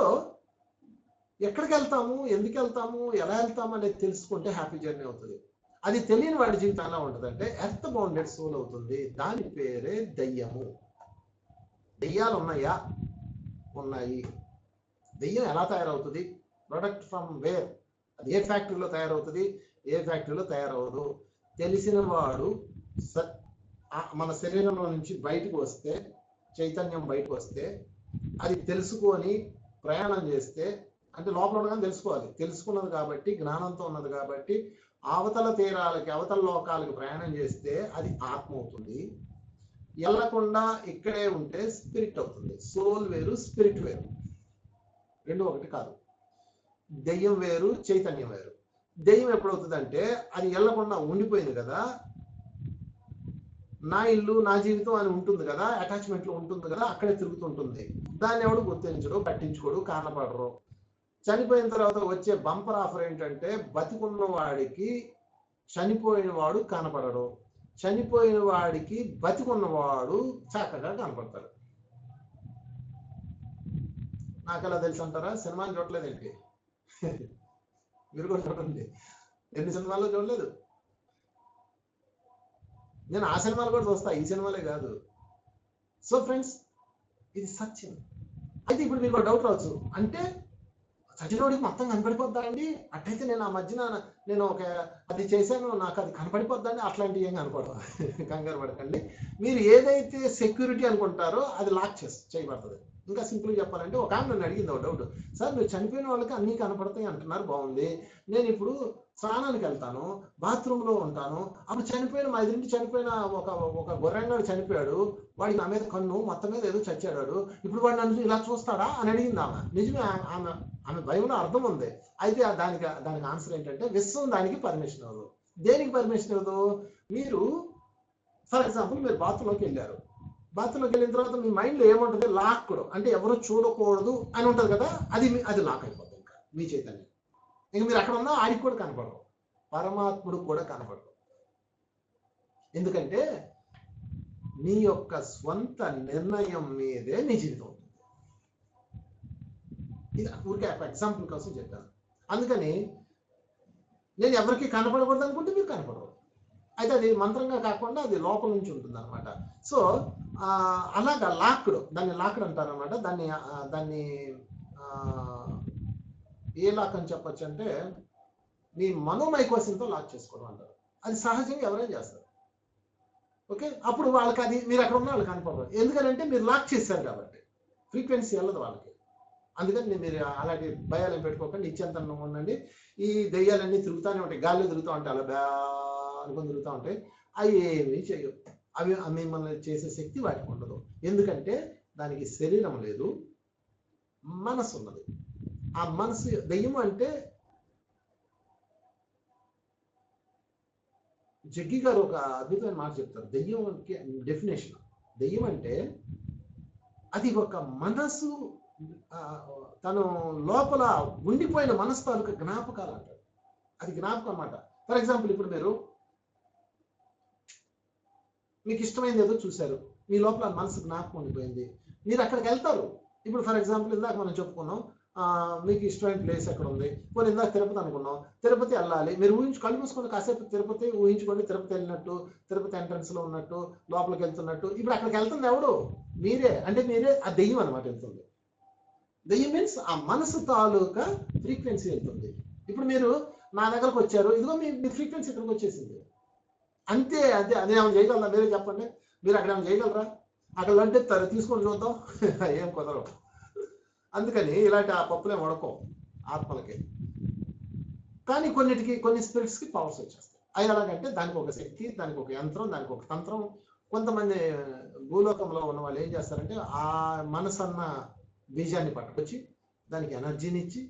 ఎక్కడికి వెళ్తాము, ఎందుకు వెళ్తాము, ఎలా వెళ్తాము అనేది తెలుసుకుంటే హ్యాపీ జర్నీ అవుతుంది. అది తెలియని వాడి జీవితం ఎలా ఉంటుంది అంటే ఎర్త్ బౌండెడ్ సోల్ అవుతుంది. దాని పేరే దయ్యము. దయ్యాలు ఉన్నాయా? ఉన్నాయి. దయ్యం ఎలా తయారవుతుంది? Product from where? అది ఏ ఫ్యాక్టరీలో తయారవుతుంది, ఏ ఫ్యాక్టరీలో తయారవదు. తెలిసిన వాడు మన శరీరంలో నుంచి బయటకు వస్తే, చైతన్యం బయటకు వస్తే, అది తెలుసుకొని ప్రయాణం చేస్తే, అంటే లోపల ఉండగానే తెలుసుకోవాలి. తెలుసుకున్నది కాబట్టి, జ్ఞానంతో ఉన్నది కాబట్టి, అవతల తీరాలకి, అవతల లోకాలకి ప్రయాణం చేస్తే అది ఆత్మ అవుతుంది. వెళ్ళకుండా ఇక్కడే ఉంటే స్పిరిట్ అవుతుంది. సోల్ వేరు, స్పిరిట్ వేరు, రెండు ఒకటి కాదు. దెయ్యం వేరు, చైతన్యం వేరు. దెయ్యం ఎప్పుడవుతుందంటే అది వెళ్ళకుండా ఉండిపోయింది కదా, నా ఇల్లు నా జీవితం అని ఉంటుంది కదా, అటాచ్మెంట్ లో ఉంటుంది కదా, అక్కడే తిరుగుతుంటుంది. దాన్ని ఎవడు గుర్తించడు, పట్టించుకోడు, కానపడరు. చనిపోయిన తర్వాత వచ్చే బంపర్ ఆఫర్ ఏంటంటే బతికున్న వాడికి చనిపోయిన వాడు కనపడడు, చనిపోయిన వాడికి బతికున్నవాడు చక్కగా కనపడతాడు. నాకు ఎలా తెలుసు అంటారా? సినిమాని చూడలేదేంటి? మీరు కూడా చూడండి. ఎన్ని సినిమాల్లో చూడలేదు? నేను ఆ సినిమాలు కూడా చూస్తా, ఈ సినిమాలే కాదు. సో ఫ్రెండ్స్, ఇది సత్యం. అయితే ఇప్పుడు మీకు డౌట్ రావచ్చు, అంటే చచ్చినోడికి మొత్తం కనపడిపోద్దా అండి? అట్టయితే నేను ఆ మధ్యన నేను ఒక అది చేశాను, నాకు అది కనపడిపోద్దా అండి? అట్లాంటివి ఏం కనపడదు. కంగారు పడకండి. మీరు ఏదైతే సెక్యూరిటీ అనుకుంటారో అది లాక్ చేయబడుతుంది. ఇంకా సింపుల్గా చెప్పాలంటే, ఒక ఆమె నన్ను అడిగింది ఒక డౌట్, సార్ మీరు చనిపోయిన వాళ్ళకి అన్నీ కనపడతాయి అంటున్నారు, బాగుంది. నేను ఇప్పుడు స్నానానికి వెళ్తాను, బాత్రూంలో ఉంటాను, అప్పుడు చనిపోయిన మా ఎదురింటి చనిపోయిన ఒక గొర్రెంగాడు చనిపోయాడు, వాడికి నా మీద కన్ను మొత్తం మీద ఏదో చచ్చాడు, ఇప్పుడు వాడు నన్ను ఇలా చూస్తాడా అని అడిగింది ఆమె. నిజమే, ఆమె భయంలో అర్థం ఉంది. అయితే దానికి ఆన్సర్ ఏంటంటే, విశ్వం దానికి పర్మిషన్ ఇవ్వదు. దేనికి పర్మిషన్ ఇవ్వదు? మీరు ఫర్ ఎగ్జాంపుల్ మీరు బాత్రూంలోకి వెళ్ళారు, బాత్రూంలోకి వెళ్ళిన తర్వాత మీ మైండ్లో ఏముంటుంది? లాక్డ్, అంటే ఎవరు చూడకూడదు అని ఉంటుంది కదా, అది లాక్ అయిపోతుంది. ఇంకా మీ చైతన్యం ఇంక మీరు అక్కడ ఉన్నా ఆడికి కూడా కనపడరు, పరమాత్ముడు కూడా కనపడరు. ఎందుకంటే నీ యొక్క స్వంత నిర్ణయం మీదే నీ జీవితం ఉంటుంది. ఇది ఊరికే ఎగ్జాంపుల్ కోసం చెప్పాను. అందుకని నేను ఎవరికి కనపడకూడదు అనుకుంటే మీరు కనపడరు. అయితే అది మంత్రంగా కాకుండా అది లోపల నుంచి ఉంటుంది అనమాట. సో అలాగా లాక్డ్, దాన్ని లాక్డ్ అంటారు అనమాట. దాన్ని ఏ లాక్ అని చెప్పచ్చు అంటే, మీ మనోమైకోసంతో లాక్ చేసుకోవడం అంటారు. అది సహజంగా ఎవరైనా చేస్తారు. ఓకే, అప్పుడు వాళ్ళకి అది మీరు అక్కడ ఉన్న వాళ్ళకి కనపడరు. ఎందుకంటే మీరు లాక్ చేశారు కాబట్టి, ఫ్రీక్వెన్సీ వెళ్ళదు వాళ్ళకి. అందుకని మీరు అలాంటి భయాలు పెట్టుకోకండి, ఇచ్చేంతనం ఉండండి. ఈ దెయ్యాలన్నీ తిరుగుతూనే ఉంటాయి, గాల్లో తిరుగుతూ ఉంటాయి, అలా బ్యా అనుకుని తిరుగుతూ ఉంటాయి. అవి ఏమీ చేయవు. అవి మిమ్మల్ని చేసే శక్తి వాటికి ఉండదు. ఎందుకంటే దానికి శరీరం లేదు, మనసు ఉన్నది. ఆ మనసు, దెయ్యం అంటే జగ్గి గారు ఒక అద్భుతమైన మాట చెప్తారు. దెయ్యం డెఫినేషన్, దెయ్యం అంటే అది ఒక మనసు, తను లోపల ఉండిపోయిన మనసు తాలూకా జ్ఞాపకాలు అంటారు. అది జ్ఞాపకం అన్నమాట. ఫర్ ఎగ్జాంపుల్ ఇప్పుడు మీరు మీకు ఇష్టమైనది ఏదో చూశారు, మీ లోపల మనసు జ్ఞాపకం ఉండిపోయింది, మీరు అక్కడికి వెళ్తారు. ఇప్పుడు ఫర్ ఎగ్జాంపుల్ ఇందాక మనం చెప్పుకున్నాం, మీకు ఇష్టమైన ప్లేస్ ఎక్కడ ఉంది, పోనీ ఇందాక తిరుపతి అనుకున్నాం, తిరుపతి వెళ్ళాలి, మీరు కళ్ళు మూసుకొని కాసేపు తిరుపతి ఊహించుకోండి, తిరుపతి వెళ్ళినట్టు, తిరుపతి ఎంట్రన్స్ లో ఉన్నట్టు, లోపలికి వెళ్తున్నట్టు. ఇప్పుడు అక్కడికి వెళ్తుంది ఎవడు? మీరే. అంటే మీరే ఆ దెయ్యం అనమాట వెళ్తుంది. దెయ్యం మీన్స్ ఆ మనసు తాలూకా ఫ్రీక్వెన్సీ వెళ్తుంది. ఇప్పుడు మీరు నా దగ్గరకు వచ్చారు, ఇదిగో మీ ఫ్రీక్వెన్సీ ఇక్కడికి వచ్చేసింది. అంతే. అదే అదే ఏమైనా చేయగలరా? మీరే చెప్పండి, మీరు అక్కడ ఏమైనా చేయగలరా? అక్కడ అంటే తీసుకొని చూద్దాం. ఏం కుదరవు. అందుకని ఇలాంటి ఆ పప్పులే వడకం ఆత్మలకి. కానీ కొన్ని స్పిరిట్స్కి పవర్స్ వచ్చేస్తాయి. అవి ఎలాగంటే దానికి ఒక శక్తి, దానికి ఒక యంత్రం, దానికి ఒక తంత్రం. కొంతమంది భూలోకంలో ఉన్న వాళ్ళు ఏం చేస్తారంటే ఆ మనసన్న బీజాన్ని పట్టుకొచ్చి దానికి ఎనర్జీని ఇచ్చి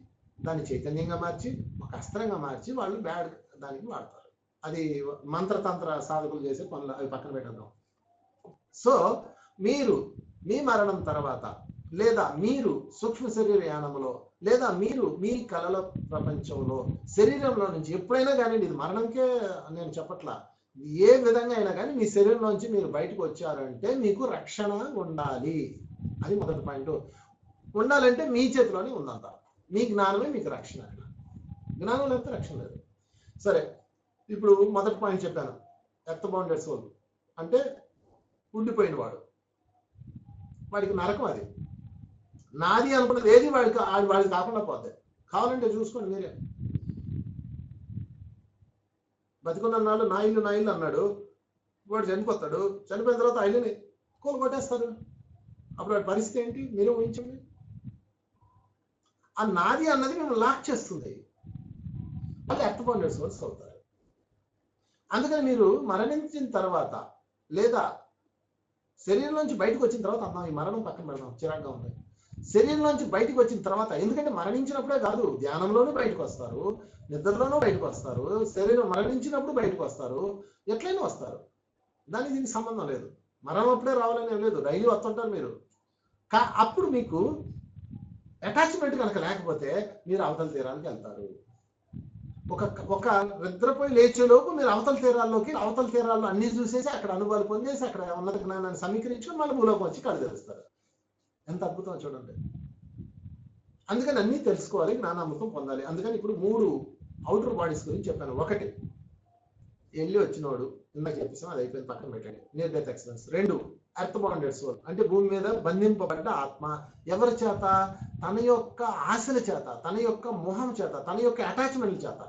దాన్ని చైతన్యంగా మార్చి ఒక అస్త్రంగా మార్చి వాళ్ళు బ్యాడ్ దానికి వాడతారు. అది మంత్రతంత్ర సాధకులు చేసే పనులు, అవి పక్కన పెట్టడం. సో మీరు మీ మరణం తర్వాత, లేదా మీరు సూక్ష్మ శరీర యానంలో, లేదా మీరు మీ కళల ప్రపంచంలో శరీరంలో నుంచి ఎప్పుడైనా కానీ, ఇది మరణంకే నేను చెప్పట్లా, ఏ విధంగా అయినా కానీ మీ శరీరంలోంచి మీరు బయటకు వచ్చారంటే మీకు రక్షణ ఉండాలి. అది మొదటి పాయింట్. ఉండాలంటే మీ చేతిలోనే ఉందంత. మీ జ్ఞానమే మీకు రక్షణ. జ్ఞానం లేకపోతే రక్షణ లేదు. సరే, ఇప్పుడు మొదటి పాయింట్ చెప్పాను, ఎర్త్ బౌండెడ్ సోల్ అంటే ఉండిపోయిన వాడు, వాడికి నరకం. అది నాది అనుకున్నది ఏది వాడికి కాకుండా పోద్ది. కావాలంటే చూసుకోండి మీరే. బతికున్నాళ్ళు నా ఇల్లు అన్నాడు, వాడు చనిపోతాడు. చనిపోయిన తర్వాత ఆ ఇల్లుని కొట్టేస్తారు. అప్పుడు వాడి పరిస్థితి ఏంటి మీరే ఊహించండి. ఆ నాది అన్నది మేము లాక్ చేస్తుంది. వాళ్ళు ఎర్త్ బౌండెడ్ సోల్స్ అవుతారు. అందుకని మీరు మరణించిన తర్వాత, లేదా శరీరం నుంచి బయటకు వచ్చిన తర్వాత, అన్నా ఈ మరణం పక్కన పెడదాం, చిరాగ్గా ఉంది. శరీరం నుంచి బయటకు వచ్చిన తర్వాత, ఎందుకంటే మరణించినప్పుడే కాదు, ధ్యానంలోనూ బయటకు వస్తారు, నిద్రలోనూ బయటకు వస్తారు, శరీరం మరణించినప్పుడు బయటకు వస్తారు, ఎట్లయినా వస్తారు. దానికి దీనికి సంబంధం లేదు. మరణం అప్పుడే రావాలని ఏం లేదు, డైలీ వస్తుంటారు మీరు. అప్పుడు మీకు అటాచ్మెంట్ కనుక లేకపోతే మీరు అవతల తీరానికి వెళ్తారు. ఒక నిద్రపోయి లేచేలోపు మీరు అవతల తీరాల్లో అన్ని చూసేసి, అక్కడ అనుభవాలు పొందేసి, అక్కడ ఉన్నత జ్ఞానాన్ని సమీకరించుకొని మళ్ళీ భూలోకి వచ్చి కళ్ళు తెరుస్తారు. ఎంత అద్భుతం చూడండి. అందుకని అన్నీ తెలుసుకోవాలి, జ్ఞానామృతం పొందాలి. అందుకని ఇప్పుడు 3 అవుటర్ బాడీస్ గురించి చెప్పాను. ఒకటి వెళ్ళి వచ్చినోడు, ఇందాక చెప్పేసాం, అది అయిపోయింది, పక్కన పెట్టండి, near death experience. 2 earth bounded soul అంటే భూమి మీద బంధింపబడ్డ ఆత్మ. ఎవరి చేత? తన యొక్క ఆశల చేత, తన యొక్క మోహం చేత, తన యొక్క అటాచ్మెంట్ చేత.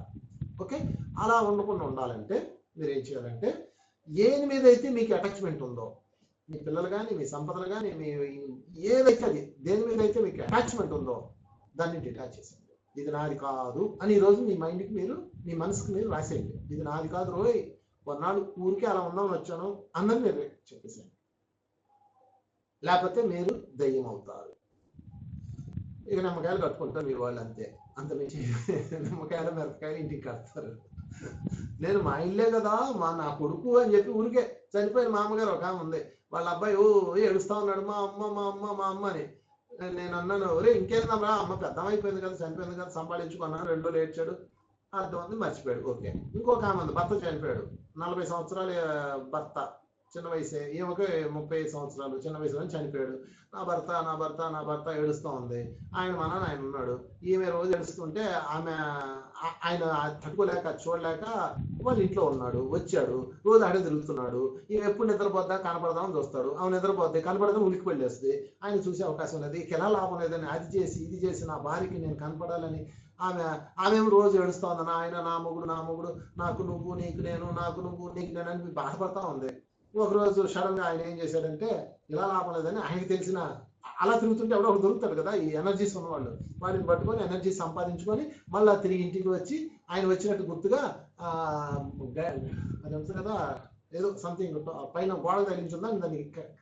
ఓకే, అలా ఉండకుండా ఉండాలంటే మీరు ఏం చేయాలంటే, ఏది మీద అయితే మీకు అటాచ్మెంట్ ఉందో, మీ పిల్లలు కానీ, మీ సంపదలు కానీ, మీ ఏదైతే అది దేని మీద అయితే మీకు అటాచ్మెంట్ ఉందో దాన్ని డిటాచ్ చేసేయండి. ఇది నాది కాదు అని ఈరోజు మీ మైండ్కి మీరు, మీ మనసుకి మీరు రాసేయండి. ఇది నాది కాదు రోయ్, కొన్నాళ్ళు ఊరికే అలా ఉందామని వచ్చాను అన్నది మీరు చెప్పేసేయండి. లేకపోతే మీరు దయ్యం అవుతారు. ఇక నిమ్మకాయలు కట్టుకుంటారు మీ వాళ్ళు, అంతే. అంత మించి నిమ్మకాయలు మిరపకాయలు ఇంటికి కడతారు. నేను మా ఇల్లే కదా, నా కొడుకు అని చెప్పి ఊరికే, చనిపోయిన మా అమ్మగారు ఒక ఆమె ఉంది, వాళ్ళ అబ్బాయి ఏడుస్తా ఉన్నాడు, మా అమ్మ అని. నేను అన్నాను, ఒరే ఇంకేందమ్మా, అమ్మ పెద్దమైపోయింది కదా, చనిపోయింది కదా, సంపాదించుకున్నాను, 2 రోజులు ఏడ్చాడు, అర్థమంది, మర్చిపోయాడు. ఓకే. ఇంకొక ఆమె ఉంది, భర్త చనిపోయాడు, 40 సంవత్సరాల భర్త, చిన్న వయసే, ఈమెకి 35 సంవత్సరాలు, చిన్న వయసులో చనిపోయాడు. నా భర్త ఏడుస్తూ ఉంది. ఆయన ఆయన ఉన్నాడు. ఈమె రోజు ఏడుస్తుంటే ఆయన తట్టుకోలేక, చూడలేక వాళ్ళ ఇంట్లో ఉన్నాడు. వచ్చాడు, రోజు ఆడే తిరుగుతున్నాడు. ఈమె ఎప్పుడు నిద్రపోద్దా కనపడదామని చూస్తాడు. ఆమె నిద్రపోద్ది, కనపడదాం ఉలికి వెళ్ళేస్తుంది. ఆయన చూసే అవకాశం లేదు. ఎలా లాభం లేదని అది చేసి ఇది చేసి నా భార్యకి నేను కనపడాలని ఆమె రోజు ఏడుస్తా ఉంది, నా మొగుడు నాకు నువ్వు నీకు నేను, నాకు నువ్వు నీకు నేను అని బాధపడతా ఉంది. ఒకరోజు సడన్ గా ఆయన ఏం చేశాడంటే, ఇలా లాభం లేదని ఆయనకి తెలిసిన, అలా తిరుగుతుంటే ఎవడో ఒకడు దొరుకుతాడు కదా ఈ ఎనర్జీస్ ఉన్నవాళ్ళు, వాటిని పట్టుకొని ఎనర్జీ సంపాదించుకొని మళ్ళీ తిరిగి ఇంటికి వచ్చి ఆయన వచ్చినట్టు గుర్తుగా అది ఉంటుంది కదా, ఏదో సంథింగ్ పైన గోడ తగిలించుందా, దాన్ని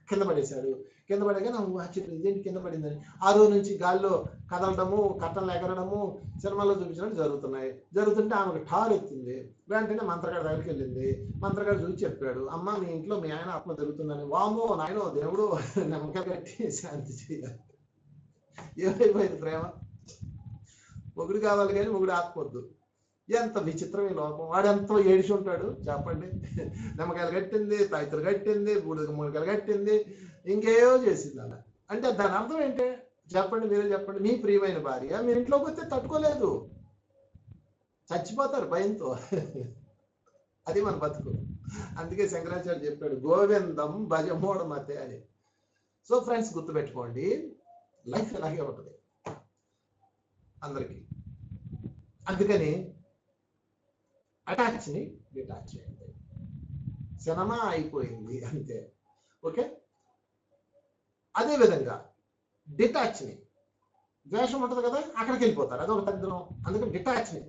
కింద పడేశాడు. కింద పడగా నాకు ఆశ్చర్యం, ఇదేంటి కింద పడిందని. ఆ రోజు నుంచి గాల్లో కదలడము, కట్టలు ఎగరడము సినిమాలో చూపించినట్టు జరుగుతుంటే ఆమెకు ఠార్ ఎత్తింది. వెంటనే మంత్రగాడి దగ్గరికి వెళ్ళింది. మంత్రగాడు చూసి చెప్పాడు, అమ్మ మీ ఇంట్లో మీ ఆయన ఆత్మ జరుగుతుందని. వామో నాయనో దేవుడు, నమ్మకాలు కట్టి శాంతి చేయాలి. ఏమైపోయింది ప్రేమ? మొగుడు కావాలి కానీ మొగుడు ఆత్మ వద్దు. ఎంత విచిత్రం ఈ లోకం. వాడు ఎంతో ఏడిచి ఉంటాడు చెప్పండి. నిమ్మకాయలు కట్టింది, తాయితులు కట్టింది, బూడిద మూలికలు కట్టింది, ఇంకేవో చేసింది అలా. అంటే దాని అర్థం ఏంటి చెప్పండి, మీరే చెప్పండి. మీ ప్రియమైన భార్య మీరు ఇంట్లోకి వస్తే తట్టుకోలేదు, చచ్చిపోతారు భయంతో. అది మన బతుకు. అందుకే శంకరాచార్య చెప్పాడు గోవిందం భజమోడమతే అని. సో ఫ్రెండ్స్ గుర్తుపెట్టుకోండి, లైఫ్ ఇలాగే ఉంటుంది అందరికీ. అందుకని అటాచ్ని డిటాచ్ చేయండి. సినిమా అయిపోయింది అంతే. ఓకే, అదేవిధంగా డిటాచ్ని, ద్వేషం ఉంటుంది కదా, అక్కడికి వెళ్ళిపోతారు, అదొక తగ్గుదం. అందుకని డిటాచ్ని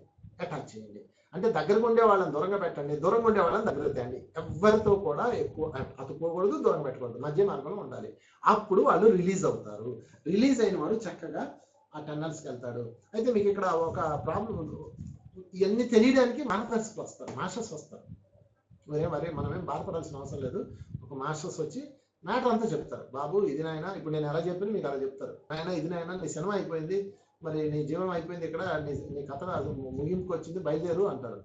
అటాచ్ చేయండి. అంటే దగ్గరకు ఉండే వాళ్ళని దూరంగా పెట్టండి, దూరంగా ఉండే వాళ్ళని దగ్గర తేండి. ఎవరితో కూడా ఎక్కువ అతుక్కోకూడదు, దూరం పెట్టకూడదు, మధ్య మార్గంలో ఉండాలి. అప్పుడు వాళ్ళు రిలీజ్ అవుతారు. రిలీజ్ అయిన వాడు చక్కగా ఆ టన్నల్స్కి వెళ్తాడు. అయితే మీకు ఇక్కడ ఒక ప్రాబ్లం ఉంది. ఇవన్నీ తెలియడానికి మాస్టర్స్కి వస్తారు, మాస్టర్స్ వస్తారు. మరి మనమేం బాధపడాల్సిన అవసరం లేదు. ఒక మాస్టర్స్ వచ్చి మ్యాటర్ అంతా చెప్తారు. బాబు ఇది నాయన, ఇప్పుడు నేను ఎలా చెప్పిన మీకు అలా చెప్తారు. ఆయన ఇది నాయన, నీ సినిమా అయిపోయింది, మరి నీ జీవం అయిపోయింది, ఇక్కడ నీ కథ ముగింపుకి వచ్చింది, బయలుదేరు అంటారు.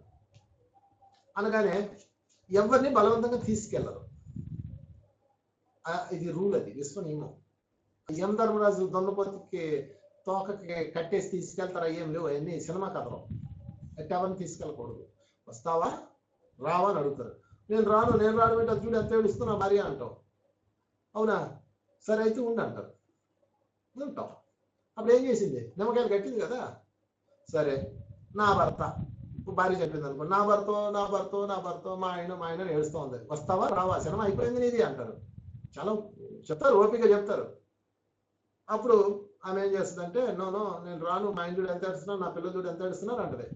అనగానే ఎవరిని బలవంతంగా తీసుకెళ్లరు. ఇది రూల్, అది విశ్వ నియమం. ఎం ధర్మరాజు దొన్నపోతికి తోకకి కట్టేసి తీసుకెళ్తారా? ఏం లేవు, అవన్నీ సినిమా కథలు. ఎవరిని తీసుకెళ్ళకూడదు. వస్తావా రావా అని అడుగుతారు. నేను రాను అంటే చూడు ఎంత ఏడుస్తున్నా భార్య అంటావు. అవునా, సరే అయితే ఉండి అంటారు. ఉంటాం. అప్పుడు ఏం చేసింది? నిమ్మకాయలు కట్టింది కదా. సరే నా భర్త, భార్య చెప్పింది అనుకో, నా భర్త మా ఆయన ఏడుస్తూ ఉంది, వస్తావా రావా, సినిమా అయిపోయింది నీది అంటారు. చాలా చెప్తారు, ఓపిక చెప్తారు. అప్పుడు ఆమె ఏం చేస్తుందంటే, నో నేను రాను, మా ఆయన చూడు ఎంత ఏడుస్తున్నారు, నా పిల్లలు చూడు ఎంత ఏడుస్తున్నారు అంటది.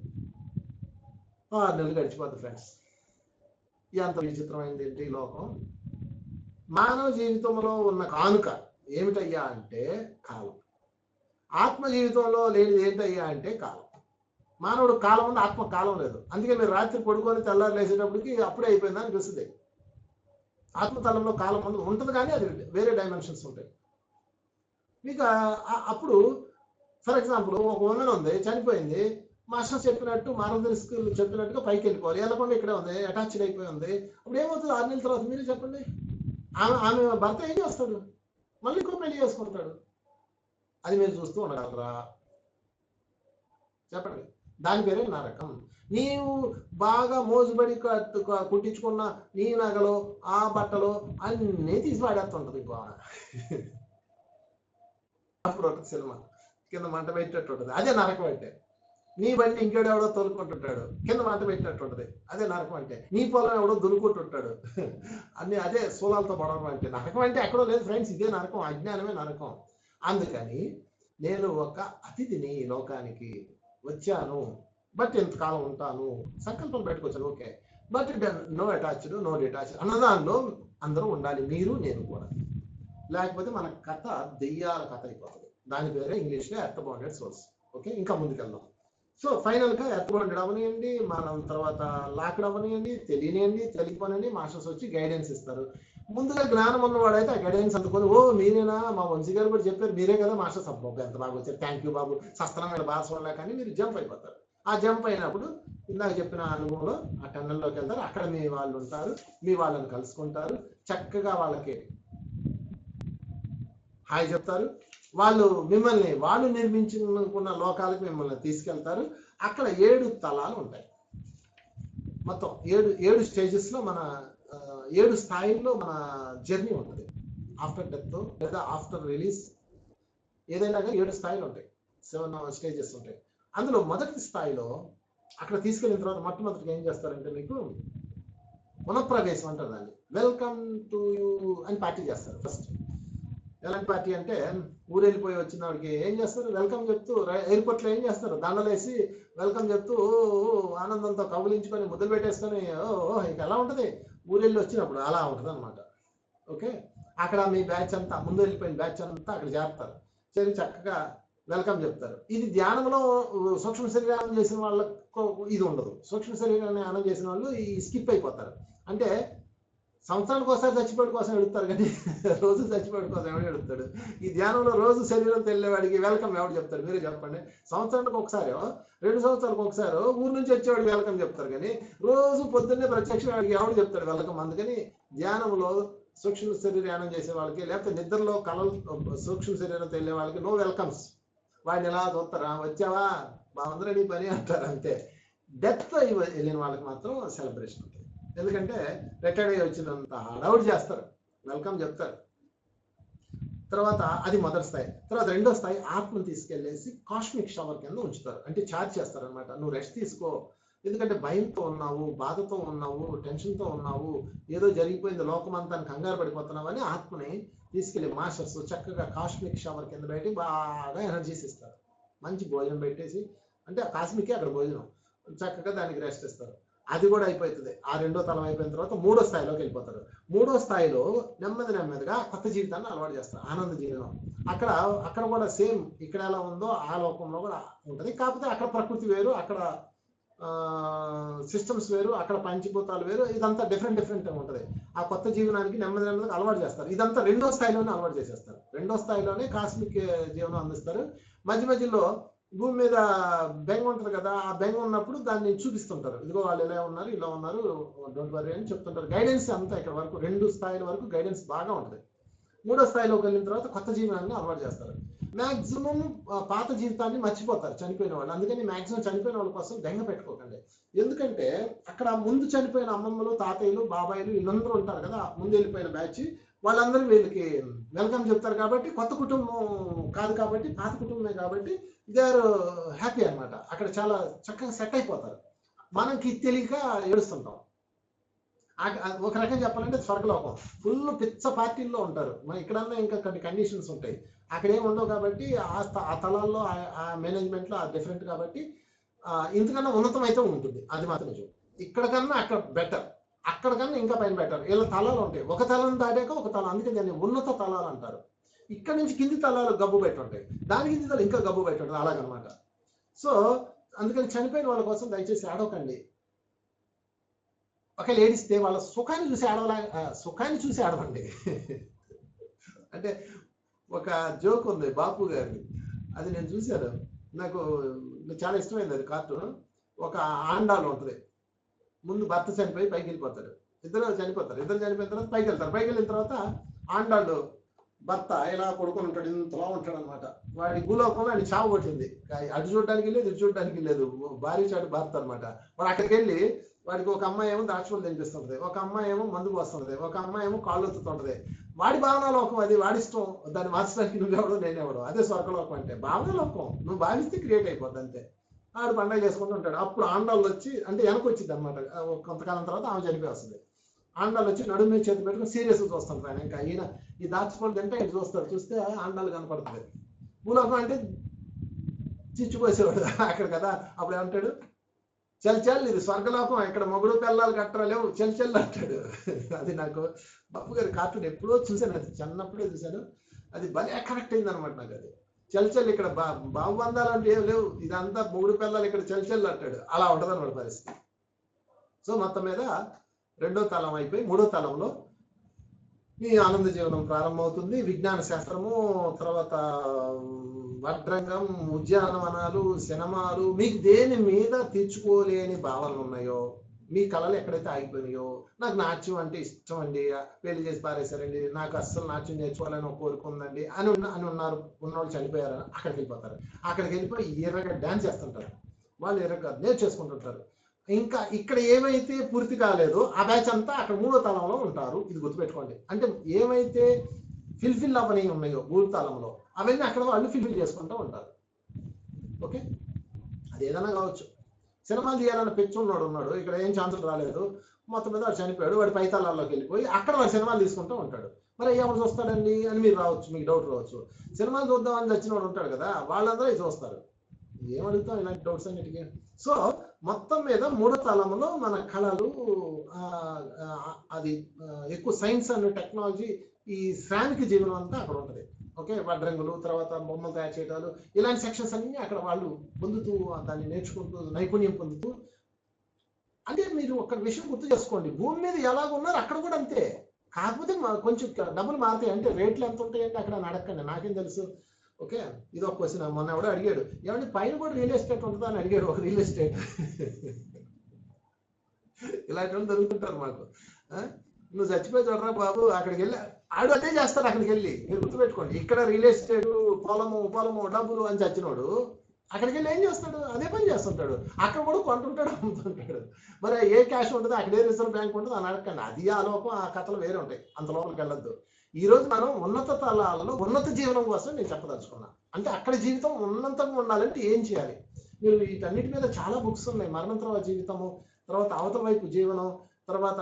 6 నెలలు గడిచిపోతుంది ఫ్రెండ్స్. ఎంత విచిత్రమైంది ఏంటి లోకం. మానవ జీవితంలో ఉన్న కానుక ఏమిటయ్యా అంటే కాలం. ఆత్మ జీవితంలో లేనిది ఏంటయ్యా అంటే కాలం. మానవుడు కాలం ఉంది, ఆత్మ కాలం లేదు. అందుకే మీరు రాత్రి పడుకొని తెల్లారు లేచేటప్పటికి అప్పుడే అయిపోయిందని అనిపిస్తుంది. ఆత్మతలంలో కాలం ఉంటుంది, కానీ అది వేరే డైమెన్షన్స్ ఉంటాయి మీకు. అప్పుడు ఫర్ ఎగ్జాంపుల్ ఒక ఉమెన్ ఉంది, చనిపోయింది, మాస్టర్ చెప్పినట్టు మార్గదర్శకులు చెప్పినట్టుగా పైకి వెళ్ళిపోవాలి, వెళ్ళకుండా ఇక్కడే ఉంది, అటాచ్డ్ అయిపోయి ఉంది. అప్పుడు ఏమవుతుంది? 6 నెలల తర్వాత మీరే చెప్పండి. ఆమె భర్త ఏం చేస్తాడు? మళ్ళీ ఇంకో పెళ్లి చేసుకుంటాడు. అది మీరు చూస్తూ ఉండగలరా? చెప్పండి. దాని పేరే నరకం. నీవు బాగా మోజుబడి కుట్టించుకున్న నీ నగలు, ఆ బట్టలు అన్నీ తీసి పాడేస్తుంటది ఇంకో. అప్పుడు ఒక సినిమా కింద మంట పెట్టేట్టు ఉంటుంది, అదే నరకం అంటే. నీ బండి ఇంకేడెవడో తోలుకుంటుంటాడు, కింద మంట పెట్టినట్టు ఉంటుంది, అదే నరకం అంటే. నీ పొలం ఎవడో దులుకుంటుంటాడు, అన్ని అదే సూలాలతో పడడం అంటే. నరకం అంటే ఎక్కడో లేదు ఫ్రెండ్స్, ఇదే నరకం, అజ్ఞానమే నరకం. అందుకని నేను ఒక అతిథిని లోకానికి వచ్చాను, బట్ ఎంతకాలం ఉంటాను, సంకల్పం పెట్టుకొచ్చాను, okay, but no attached no detached అన్నదానిలో అందరూ ఉండాలి, మీరు నేను కూడా. లేకపోతే మన కథ దెయ్యాల కథ అయిపోతుంది. దాని పేరే ఇంగ్లీష్లో ఎర్త్ బౌండెడ్ సోల్స్. ఓకే, ఇంకా ముందుకెళ్దాం. సో ఫైనల్గా ఎర్త్ బౌండెడ్ అవనియండి, మనం తర్వాత లాక్డ్ అవనియండి, తెలియనియండి, తెలియకపోనండి, మాస్టర్స్ వచ్చి గైడెన్స్ ఇస్తారు. ముందుగా జ్ఞానం ఉన్నవాడైతే ఆ గైడెన్స్ అందుకొని, ఓ మీరేనా, మా వంశీ గారు కూడా చెప్పారు, మీరే కదా మాస్టర్స్, బాబు ఎంత బాగా వచ్చారు, థ్యాంక్ యూ బాబు, సస్త్రమైన భాష వల్ల, కానీ మీరు జంప్ అయిపోతారు. ఆ జంప్ అయినప్పుడు ఇందాక చెప్పిన అనుభవంలో ఆ టన్నెల్లోకి వెళ్తారు. అక్కడ మీ వాళ్ళు ఉంటారు, మీ వాళ్ళని కలుసుకుంటారు, చక్కగా వాళ్ళకి హాయ్ చెప్తారు. వాళ్ళు మిమ్మల్ని వాళ్ళు నిర్మించుకున్న లోకాలకు మిమ్మల్ని తీసుకెళ్తారు. అక్కడ 7 తలాలు ఉంటాయి. మొత్తం 7 స్టేజెస్లో మన 7 స్థాయిల్లో మన జర్నీ ఉంటుంది. ఆఫ్టర్ డెత్ లేదా ఆఫ్టర్ రిలీజ్ ఏదైనా కానీ 7 స్థాయిలు ఉంటాయి, 7 స్టేజెస్ ఉంటాయి. అందులో మొదటి స్థాయిలో అక్కడ తీసుకెళ్ళిన తర్వాత మొట్టమొదటిగా ఏం చేస్తారంటే మీకు పునఃప్రవేశం అంటారు దాన్ని. వెల్కమ్ టు యూ అని పార్టీ చేస్తారు ఫస్ట్. ఎలాంటి పార్టీ అంటే ఊరు వెళ్ళిపోయి వచ్చిన వాడికి ఏం చేస్తారు? వెల్కమ్ చెప్తూ ఎయిర్పోర్ట్లో ఏం చేస్తారు? దండలేసి వెల్కమ్ చెప్తూ ఆనందంతో కబులించుకొని ముద్దులు పెట్టేసుకొని ఇక ఎలా ఉంటుంది ఊరు వెళ్ళి వచ్చినప్పుడు? అలా ఉంటుంది అనమాట. ఓకే, అక్కడ మీ బ్యాచ్ అంతా, ముందు వెళ్ళిపోయిన బ్యాచ్ అంతా అక్కడ చేరుతారు. చేరి చక్కగా వెల్కమ్ చెప్తారు. ఇది ధ్యానంలో సూక్ష్మ శరీరాన్ని చేసిన వాళ్ళకు ఇది ఉండదు. సూక్ష్మ శరీరాన్ని ఆనం చేసిన వాళ్ళు ఈ స్కిప్ అయిపోతారు. అంటే సంవత్సరానికి ఒకసారి చచ్చిపోవడం కోసం ఎడుతారు కానీ రోజు చచ్చిపోవడం కోసం ఎవడు ఎడుతాడు? ఈ ధ్యానంలో రోజు శరీరం తెలియవాడికి వెల్కమ్ ఎవడు చెప్తాడు? మీరే చెప్పండి. సంవత్సరానికి ఒకసారి 2 సంవత్సరాలకు ఒకసారి ఊరు నుంచి వచ్చేవాడికి వెల్కమ్ చెప్తారు కానీ రోజు పొద్దున్నే ప్రత్యక్ష వాడికి ఎవడు చెప్తాడు వెల్కమ్? అందుకని ధ్యానంలో సూక్ష్మ శరీరానం చేసే వాళ్ళకి, లేకపోతే నిద్రలో కళలు సూక్ష్మ శరీరం తెలియ వాళ్ళకి నో వెల్కమ్స్. వాడిని ఎలా చూస్తారా, వచ్చావా బాగుందిరా నీ పని అంటారు అంతే. డెత్ వెళ్ళిన వాళ్ళకి మాత్రం సెలబ్రేషన్ ఉంటుంది. ఎందుకంటే రిటైర్డ్ అయ్యి వచ్చినంత హడావుడి చేస్తారు, వెల్కమ్ చెప్తారు. తర్వాత అది మొదటి స్థాయి. తర్వాత రెండో స్థాయి ఆత్మను తీసుకెళ్లేసి కాస్మిక్ షవర్ కింద ఉంచుతారు, అంటే ఛార్జ్ చేస్తారు అనమాట. నువ్వు రెస్ట్ తీసుకో, ఎందుకంటే భయంతో ఉన్నావు, బాధతో ఉన్నావు, టెన్షన్తో ఉన్నావు, ఏదో జరిగిపోయింది లోకమంతా కంగారు పడిపోతున్నావు అని ఆత్మని తీసుకెళ్లి మాస్టర్స్ చక్కగా కాస్మిక్ షవర్ కింద పెట్టి బాగా ఎనర్జీస్ ఇస్తారు. మంచి భోజనం పెట్టేసి, అంటే కాస్మికే అక్కడ భోజనం, చక్కగా దానికి రెస్ట్ ఇస్తారు. అది కూడా అయిపోతుంది. ఆ రెండో తలం అయిపోయిన తర్వాత మూడో స్థాయిలోకి వెళ్ళిపోతారు. మూడో స్థాయిలో నెమ్మదిగా కొత్త జీవితాన్ని అలవాటు చేస్తారు, ఆనంద జీవనం. అక్కడ కూడా సేమ్ ఇక్కడ ఎలా ఉందో ఆ లోకంలో కూడా ఉంటుంది. కాకపోతే అక్కడ ప్రకృతి వేరు, అక్కడ సిస్టమ్స్ వేరు, అక్కడ పంచభూతాలు వేరు, ఇదంతా డిఫరెంట్ ఉంటుంది. ఆ కొత్త జీవనానికి నెమ్మదిగా అలవాటు చేస్తారు. ఇదంతా రెండో స్థాయిలోనే అలవాటు చేసేస్తారు. రెండో స్థాయిలోనే కాస్మిక్ జీవనం అందిస్తారు. మధ్యలో భూమి మీద బెంగ ఉంటుంది కదా, ఆ బెంగ ఉన్నప్పుడు దాన్ని చూపిస్తుంటారు. ఇదిగో వాళ్ళు ఇలా ఉన్నారు డోంట్ వరీ అని చెప్తుంటారు. గైడెన్స్ అంతా ఇక్కడ వరకు 2 స్థాయిల వరకు గైడెన్స్ బాగా ఉంటుంది. మూడో స్థాయిలోకి వెళ్ళిన తర్వాత కొత్త జీవనాన్ని అలవాటు చేస్తారు. మ్యాక్సిమం పాత జీవితాన్ని మర్చిపోతారు చనిపోయిన వాళ్ళు. అందుకని మ్యాక్సిమం చనిపోయిన వాళ్ళ కోసం బెంగ పెట్టుకోకండి. ఎందుకంటే అక్కడ ముందు చనిపోయిన అమ్మమ్మలు, తాతయ్యలు, బాబాయిలు వీళ్ళందరూ ఉంటారు కదా, ముందు వెళ్ళిపోయిన బ్యాచ్, వాళ్ళందరూ వీళ్ళకి వెల్కమ్ చెప్తారు. కాబట్టి కొత్త కుటుంబం కాదు కాబట్టి, పాత కుటుంబమే కాబట్టి దే ఆర్ హ్యాపీ అనమాట. అక్కడ చాలా చక్కగా సెట్ అయిపోతారు. మనకి తెలియక ఏడుస్తుంటాం. ఒక రకం చెప్పాలంటే స్వర్గలోకం. ఫుల్ పిచ్చ పార్టీల్లో ఉంటారు. మన ఇక్కడన్నా ఇంకా కొన్ని కండిషన్స్ ఉంటాయి, అక్కడ ఏమి ఉండవు. కాబట్టి ఆ తలాల్లో ఆ మేనేజ్మెంట్లో ఆ డిఫరెంట్ కాబట్టి ఇంతకన్నా ఉన్నతం అయితే ఉంటుంది. అది మాత్రం నిజం. ఇక్కడ కన్నా అక్కడ బెటర్, అక్కడ కన్నా ఇంకా పైన బెటర్. ఇలా తలాలు ఉంటాయి. ఒక తలం దాటాక ఒక తలం, అందుకే దాన్ని ఉన్నత తలాలు అంటారు. ఇక్కడ నుంచి కింది తలాలు గబ్బు పెట్టి ఉంటాయి, దాని కింది తల ఇంకా గబ్బు పెట్టి ఉంటుంది, అలాగనమాట. సో అందుకని చనిపోయిన వాళ్ళ కోసం దయచేసి ఆడవకండి. ఒక ఏడిస్తే వాళ్ళ సుఖాన్ని చూసి ఆడవండి. అంటే ఒక జోక్ ఉంది బాపు గారిని, అది నేను చూశాను, నాకు చాలా ఇష్టమైంది అది కార్టూన్. ఒక ఆండాలు ఉంటుంది, ముందు భర్త చనిపోయి పైకి వెళ్ళిపోతాడు, ఇద్దరు చనిపోయిన తర్వాత పైకి వెళ్తారు. పైకి వెళ్ళిన తర్వాత ఆండాళ్ళు భర్త ఇలా కొడుకుని ఉంటాడు, ఇంతలా ఉంటాడు అనమాట. వాడి భూలోకంలో ఆయన చావు కొట్టింది, అటు చూడడానికి లేదు ఇటు చూడడానికి లేదు, భార్య చాటు భర్త అనమాట. వాడు అక్కడికి వెళ్ళి వాడికి ఒక అమ్మాయి ఏమో ద్రాక్షలు తినిపిస్తుంటది, ఒక అమ్మాయి ఏమో మందు పోస్తుంటది, ఒక అమ్మాయి ఏమో కాళ్ళు ఎత్తుతుంటది. వాడి భావనాలోకం అది, వాడి ఇష్టం, దాన్ని మార్చడానికి నువ్వెవడో నేనెవడో. అదే స్వర్గలోకం అంటే భావనాలోకం, నువ్వు భావిస్తే క్రియేట్ అయిపోద్ది అంతే. ఆడు పండగ చేసుకుంటూ ఉంటాడు. అప్పుడు ఆండాళ్ళు వచ్చి, అంటే వెనక వచ్చింది అనమాట, కొంతకాలం తర్వాత ఆమె చనిపోయి వస్తుంది. ఆండాలు వచ్చి నడుము మీద చేతి పెట్టుకుని సీరియస్గా చూస్తుంటారు. ఆయన ఇంకా ఈయన ఈ దాచుకోవడం తింటే ఆయన చూస్తాడు, చూస్తే ఆండాలు కనపడుతుంది. భూలోకం అంటే చిచ్చుకోసేవాడు అక్కడ కదా. అప్పుడు ఏమంటాడు, చల్ ఇది స్వర్గలోకం, ఇక్కడ మొగుడు పిల్లలు కట్టలేవు, చెల్ అంటాడు. అది నాకు బాబు గారి కార్టూన్ ఎప్పుడో చూశాను, అది చిన్నప్పుడే చూశాను, అది భలే కనెక్ట్ అయింది అనమాట నాకు. అది చల్ ఇక్కడ బాహుబంధాలు అంటే ఏం లేవు, ఇదంతా మొగుడు పిల్లలు, ఇక్కడ చల్ అంటాడు. అలా ఉంటుంది అనమాట పరిస్థితి. సో మొత్తం మీద రెండో తలం అయిపోయి మూడో తలంలో మీ ఆనంద జీవనం ప్రారంభమవుతుంది. విజ్ఞాన శాస్త్రము, తర్వాత వడ్రంగం, ఉద్యానవనాలు, సినిమాలు, మీకు దేని మీద తీర్చుకోలేని భావనలు ఉన్నాయో, మీ కళలు ఎక్కడైతే ఆగిపోయినాయో, నాకు నాట్యం అంటే ఇష్టం అండి, పెళ్లి చేసి పారేశారండి, నాకు అస్సలు నాట్యం నేర్చుకోవాలని ఒక కోరిక ఉందండి అని ఉన్నవాళ్ళు చనిపోయారు, అక్కడికి వెళ్ళిపోతారు. అక్కడికి వెళ్ళిపోయి ఎర్రగా డ్యాన్స్ చేస్తుంటారు, వాళ్ళు ఎర్రగా నేర్చేసుకుంటుంటారు. ఇంకా ఇక్కడ ఏమైతే పూర్తి కాలేదో ఆ బ్యాచ్ అంతా అక్కడ మూడో తలంలో ఉంటారు. ఇది గుర్తుపెట్టుకోండి. అంటే ఏమైతే ఫిల్ఫిల్ అవ్వని ఉన్నాయో మూడో తలంలో, అవన్నీ అక్కడ వాళ్ళు ఫిల్ఫిల్ చేసుకుంటూ ఉంటారు. ఓకే, అది ఏదైనా కావచ్చు. సినిమాలు తీయాలని పెంచున్నాడు ఉన్నాడు, ఇక్కడ ఏం ఛాన్సులు రాలేదు, మొత్తం మీద వాడు చనిపోయాడు, వాడి పై తలాల్లోకి వెళ్ళిపోయి అక్కడ వాడు సినిమాలు తీసుకుంటూ ఉంటాడు. మరి ఎవరు చూస్తాడండి అని మీరు రావచ్చు, మీకు డౌట్ రావచ్చు. సినిమాలు చూద్దామని వచ్చిన వాడు ఉంటాడు కదా, వాళ్ళందరూ ఇది చూస్తారు. ఏమడుగుతాం ఇలాంటి డౌట్స్ అన్నిటికీ. సో మొత్తం మీద మూడో తలంలో మన కళలు, అది ఎక్కువ సైన్స్ అండ్ టెక్నాలజీ, ఈ శ్రామిక జీవనం అంతా అక్కడ ఉంటుంది. ఓకే, వడ్రంగులు, తర్వాత బొమ్మలు తయారు చేయడాలు, ఇలాంటి సెక్షన్స్ అన్ని అక్కడ వాళ్ళు పొందుతూ, దాన్ని నేర్చుకుంటూ, నైపుణ్యం పొందుతూ అంటే మీరు ఒక విషయం గుర్తు చేసుకోండి, భూమి మీద ఎలాగ ఉన్నారు అక్కడ కూడా అంతే. కాకపోతే కొంచెం డబ్బులు మారుతాయి, అంటే రేట్లు ఎంత ఉంటాయంటే అక్కడ అడగండి, నాకేం తెలుసు. ఓకే, ఇది ఒక క్వశ్చన్. మొన్న ఎవడో అడిగాడు, ఏమంటే పైన కూడా రియల్ ఎస్టేట్ ఉంటుందా అని అడిగాడు ఒక రియల్ ఎస్టేట్. ఇలాంటి వాళ్ళు దొరుకుతుంటారు మాకు. నువ్వు చచ్చిపోయి చూడరా బాబు, అక్కడికి వెళ్ళి ఆడు అదే చేస్తాడు. అక్కడికి వెళ్ళి మీరు గుర్తుపెట్టుకోండి, ఇక్కడ రియల్ ఎస్టేట్, పొలము డబ్బులు అని చచ్చినోడు అక్కడికి వెళ్ళి ఏం చేస్తాడు, అదే పని చేస్తుంటాడు. అక్కడ కూడా కొంటుంటాడు, అమ్ముతుంటాడు. మరి ఏ క్యాష్ ఉంటుంది, అక్కడ ఏ రిజర్వ్ బ్యాంక్ ఉంటుంది అని అడగండి. అది ఆ లోపం, ఆ కథలు వేరే ఉంటాయి, అంత లోపలికి వెళ్ళొద్దు. ఈ రోజు మనం ఉన్నత తలాలలో ఉన్నత జీవనం కోసం నేను చెప్పదలుచుకున్నా. అంటే అక్కడ జీవితం ఉన్నతంగా ఉండాలంటే ఏం చేయాలి? మీరు వీటన్నిటి మీద చాలా బుక్స్ ఉన్నాయి. మరణం తర్వాత జీవితము, తర్వాత అవతల వైపు జీవనం, తర్వాత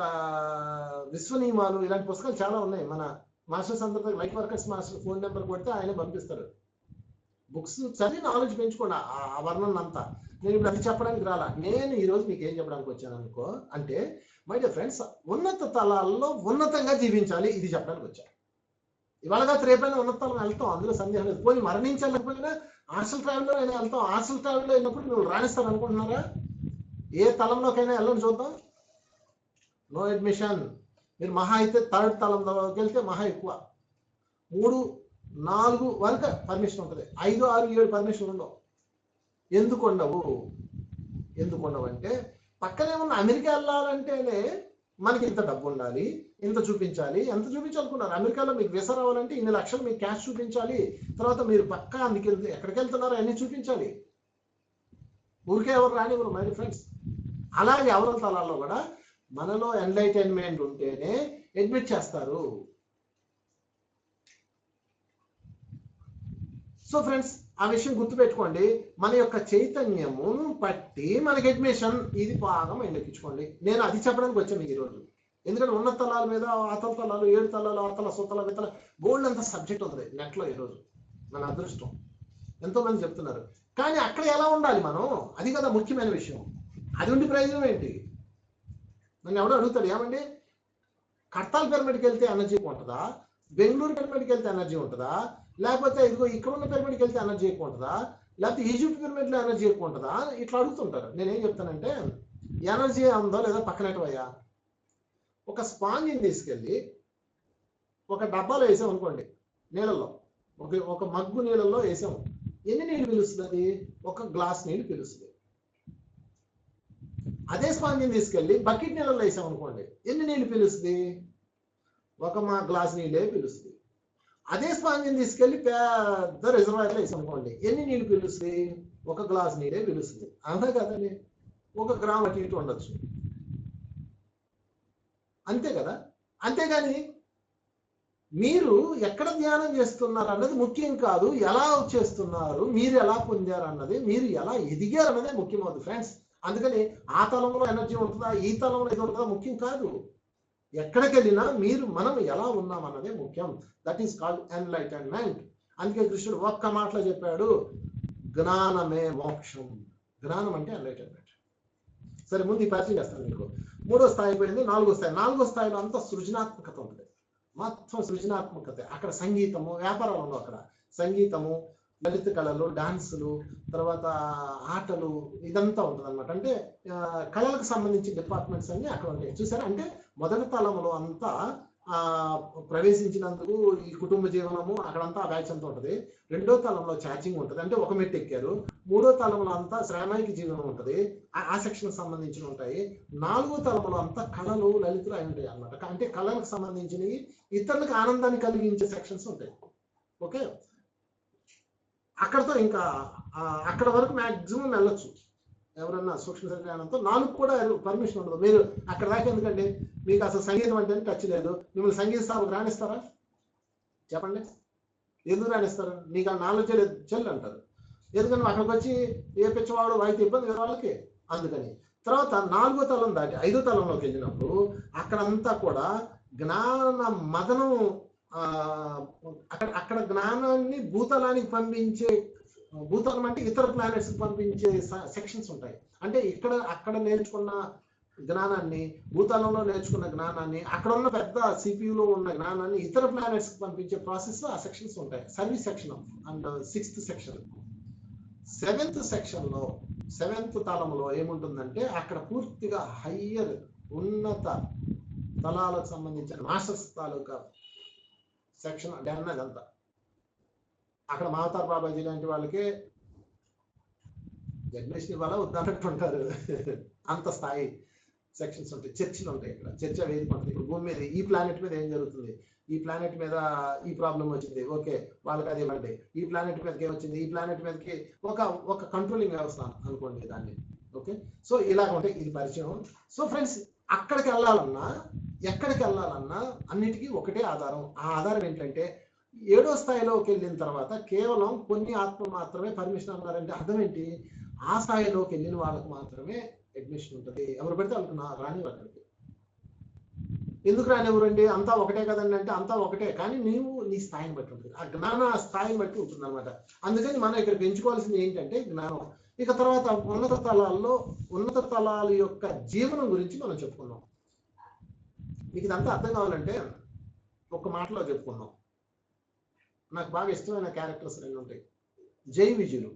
విశ్వ నియమాలు, ఇలాంటి పుస్తకాలు చాలా ఉన్నాయి. మన మాస్టర్స్ అందరితో life workers master phone number కొడితే ఆయన పంపిస్తారు. బుక్స్ చదివి నాలెడ్జ్ పెంచుకోండి, ఆ వర్ణన అంతా. నేను ఇప్పుడు అది చెప్పడానికి రాలా. నేను ఈరోజు మీకు ఏం చెప్పడానికి వచ్చాను అనుకో అంటే, మై డియర్ ఫ్రెండ్స్, ఉన్నత తలాల్లో ఉన్నతంగా జీవించాలి, ఇది చెప్పడానికి వచ్చాను. ఇవాళగా రేపైనా ఉన్నత తలం వెళ్తాం, అందులో సందేహం లేదు. పోయి మరణించాలనుకున్నా హాస్టల్ ట్రావెల్లో అయినా వెళ్తాం. హాస్టల్ ట్రావెల్లో అయినప్పుడు నువ్వు రాణిస్తాను అనుకుంటున్నారా? ఏ తలంలోకైనా వెళ్ళండి చూద్దాం. No admission. మీరు మహా అయితే థర్డ్ తలంలోకి వెళ్తే మహా ఎక్కువ 3, 4 వరకు పర్మిషన్ ఉంటుంది. 5, 6, 7 పర్మిషన్ ఉండవు. ఎందుకు ఉండవు అంటే, పక్కనే ఉన్న అమెరికా వెళ్ళాలంటేనే మనకి ఇంత డబ్బు ఉండాలి, ఇంత చూపించాలి. ఎంత చూపించాలనుకున్నారు? అమెరికాలో మీకు వీసా రావాలంటే ఇన్ని లక్షలు మీకు క్యాష్ చూపించాలి. తర్వాత మీరు పక్కా అందుకు ఎక్కడికి వెళ్తున్నారో అన్ని చూపించాలి. ఊరికే ఎవరు రానివ్వరు మై ఫ్రెండ్స్. అలాగే ఎవరి తలాల్లో కూడా మనలో ఎన్లైటైన్మెంట్ ఉంటేనే అడ్మిట్ చేస్తారు. సో ఫ్రెండ్స్, ఆ విషయం గుర్తుపెట్టుకోండి. మన యొక్క చైతన్యమును బట్టి మనకి అడ్మిషన్, ఇది బాగా మైండ్ ఎక్కించుకోండి. నేను అది చెప్పడానికి వచ్చాను ఈరోజు. ఎందుకంటే ఉన్నత తలాల మీద, అతల తలాలు, 7 తలాలు, అతల సుతల వితల గోల్డ్ అంత సబ్జెక్ట్ ఉంది నెట్లో ఈరోజు. మన అదృష్టం, ఎంతో మంది చెప్తున్నారు. కానీ అక్కడ ఎలా ఉండాలి మనం, అది కదా ముఖ్యమైన విషయం. అది ఉండి ప్రయోజనం ఏంటి? నన్ను ఎవడో అడుగుతాడు, ఏమండి కడతాల్ పిరమిడ్కి వెళ్తే ఎనర్జీ ఉంటుందా, బెంగళూరు పిరమిడ్కి వెళ్తే ఎనర్జీ ఉంటుందా, లేకపోతే ఇదిగో ఇక్కడ ఉన్న పిరమిడ్కి వెళ్తే ఎనర్జీ ఎక్కువ ఉంటుందా, లేకపోతే ఈజిప్ట్ పిరమిడ్లో ఎనర్జీ ఎక్కువ ఉంటుందా, ఇట్లా అడుగుతుంటారు. నేనేం చెప్తానంటే, ఎనర్జీ ఉందో లేదా పక్కనట్టువయ్యా. ఒక స్పాంజిని తీసుకెళ్ళి ఒక డబ్బాలో వేసాం అనుకోండి, నీళ్ళల్లో, ఒక మగ్గు నీళ్ళల్లో వేసాము. ఎన్ని నీళ్ళు పిలుస్తుంది అది? ఒక గ్లాస్ నీళ్ళు పిలుస్తుంది. అదే స్పాంజిని తీసుకెళ్ళి బకెట్ నీళ్ళల్లో వేసాం అనుకోండి, ఎన్ని నీళ్ళు పిలుస్తుంది? ఒక గ్లాస్ నీళ్ళే పిలుస్తుంది. అదే స్పాంజిని తీసుకెళ్ళి పెద్ద రిజర్వాయర్లో వేసాం అనుకోండి, ఎన్ని నీళ్ళు పిలుస్తుంది? ఒక గ్లాస్ నీళ్ళే పిలుస్తుంది. అవునా కదండి? 1 గ్రామ్ అటు ఇటు ఉండొచ్చు, అంతే కదా. అంతేగాని మీరు ఎక్కడ ధ్యానం చేస్తున్నారు అన్నది ముఖ్యం కాదు, ఎలా చేస్తున్నారు, మీరు ఎలా పొందారు అన్నది, మీరు ఎలా ఎదిగారు అన్నదే ముఖ్యమవుతుంది ఫ్రెండ్స్. అందుకని ఆ తలంలో ఎనర్జీ ఉంటుందా, ఈ తలంలో ఇది ఉంటుందా ముఖ్యం కాదు. ఎక్కడికి వెళ్ళినా మనం ఎలా ఉన్నాం అన్నదే ముఖ్యం. That is called enlightenment. అందుకే కృష్ణుడు ఒక్క మాటలో చెప్పాడు, జ్ఞానమే మోక్షం. జ్ఞానం అంటే ఎన్లైటన్మెంట్. సరే, ముందు ఈ పరిచయం చేస్తాను మీకు. 3వ స్థాయి పోయింది, 4వ స్థాయి. 4వ స్థాయిలో అంతా సృజనాత్మకత ఉంటుంది, మొత్తం సృజనాత్మకత. అక్కడ సంగీతము, వ్యాపారాలు ఉండవు. అక్కడ సంగీతము, లలిత కళలు, డాన్సులు, తర్వాత ఆటలు, ఇదంతా ఉంటుంది అనమాట. అంటే కళలకు సంబంధించిన డిపార్ట్మెంట్స్ అన్ని అక్కడ ఉంటాయి. చూసారా? అంటే మొదటి తలంలో అంతా ప్రవేశించినందుకు ఈ కుటుంబ జీవనము అక్కడంతా ఆ బ్యాచ్ అంతా ఉంటుంది. 2వ తలంలో ఛార్జింగ్ ఉంటుంది, అంటే ఒక మెట్టు ఎక్కారు. 3వ తలంలో అంతా శ్రామిక జీవనం ఉంటుంది, ఆ సెక్షన్ సంబంధించిన ఉంటాయి. 4వ తలంలో అంతా కళలు, లలితులు అయి ఉంటాయి అనమాట. అంటే కళలకు సంబంధించినవి, ఇతరులకు ఆనందాన్ని కలిగించే సెక్షన్స్ ఉంటాయి. ఓకే, అక్కడతో ఇంకా అక్కడ వరకు మ్యాక్సిమం వెళ్ళొచ్చు ఎవరన్నా సూక్ష్మ జ్ఞానంతో. 4 కూడా పర్మిషన్ ఉండదు. మీరు అక్కడ దాకా ఎందుకండి? మీకు అసలు సంగీతం అంటే టచ్ లేదు. మిమ్మల్ని సంగీత సభకు రాణిస్తారా? చెప్పండి, ఎందుకు రాణిస్తారు? మీకు ఆ నాలెడ్జ్ లేదు, చెల్లి అంటారు. ఎందుకని అక్కడికి వచ్చి ఏ పిచ్చవాడు వాయితే ఇబ్బంది కదా వాళ్ళకి. అందుకని తర్వాత 4వ తలం దాటి 5వ తలంలోకి వెళ్ళినప్పుడు అక్కడంతా కూడా జ్ఞాన మదనం, అక్కడ జ్ఞానాన్ని భూతలానికి పంపించే, భూతలం అంటే ఇతర ప్లానెట్స్ పంపించే సెక్షన్స్ ఉంటాయి. అంటే అక్కడ నేర్చుకున్న జ్ఞానాన్ని, భూతలంలో నేర్చుకున్న జ్ఞానాన్ని, అక్కడ ఉన్న పెద్ద సిపియులో ఉన్న జ్ఞానాన్ని ఇతర ప్లానెట్స్ పంపించే ప్రాసెస్ ఆ సెక్షన్స్ ఉంటాయి. Service section and 6th section. 7th section లో సెవెంత్ తలంలో ఏముంటుందంటే అక్కడ పూర్తిగా హయ్యర్ ఉన్నత తలాలకు సంబంధించిన మాస్టర్స్ తాలూకా సెక్షన్ అంటే అన్నదంతా అక్కడ మావతార్ బాబాజీ లాంటి వాళ్ళకి అడ్మిషన్ ఇవ్వాలా వద్దన్నట్టు ఉంటారు. అంత స్థాయి సెక్షన్స్ ఉంటాయి, చర్చలు ఉంటాయి. ఇక్కడ చర్చ వేదిక ఉంటుంది. ఇప్పుడు భూమి మీద ఈ ప్లానెట్ మీద ఏం జరుగుతుంది, ఈ ప్లానెట్ మీద ఈ ప్రాబ్లం వచ్చింది, ఓకే వాళ్ళకి అది ఇవ్వండి. ఈ ప్లానెట్ మీదకి ఏమొచ్చింది, ఈ ప్లానెట్ మీదకి ఒక కంట్రోలింగ్ వ్యవస్థ అనుకోండి దాన్ని. ఓకే, సో ఇలాగ ఉంటాయి. ఇది పరిచయం. సో ఫ్రెండ్స్, అక్కడికి వెళ్ళాలన్నా ఎక్కడికి వెళ్ళాలన్నా అన్నిటికీ ఒకటే ఆధారం. ఆ ఆధారం ఏంటంటే 7వ స్థాయిలోకి వెళ్ళిన తర్వాత కేవలం కొన్ని ఆత్మలు మాత్రమే పర్మిషన్ అన్నారంటే అర్థం ఏంటి, ఆ స్థాయిలోకి వెళ్ళిన వాళ్ళకు మాత్రమే అడ్మిషన్ ఉంటుంది. ఎవరు పెడితే వాళ్ళకి రానివ్వరు అక్కడికి. ఎందుకు రానివ్వరండి, అంతా ఒకటే కదండి అంటే అంతా ఒకటే, కానీ నీవు నీ స్థాయిని బట్టి ఉంటుంది. ఆ జ్ఞాన స్థాయిని బట్టి ఉంటుంది అనమాట. అందుకని మనం ఇక్కడ పెంచుకోవాల్సింది ఏంటంటే జ్ఞానం. ఇక తర్వాత ఉన్నత తలాల యొక్క జీవనం గురించి మనం చెప్పుకున్నాం. మీకు ఇదంతా అర్థం కావాలంటే ఒక మాటలో చెప్పుకుందాం. నాకు బాగా ఇష్టమైన క్యారెక్టర్స్ 2 ఉంటాయి. జై విజయులు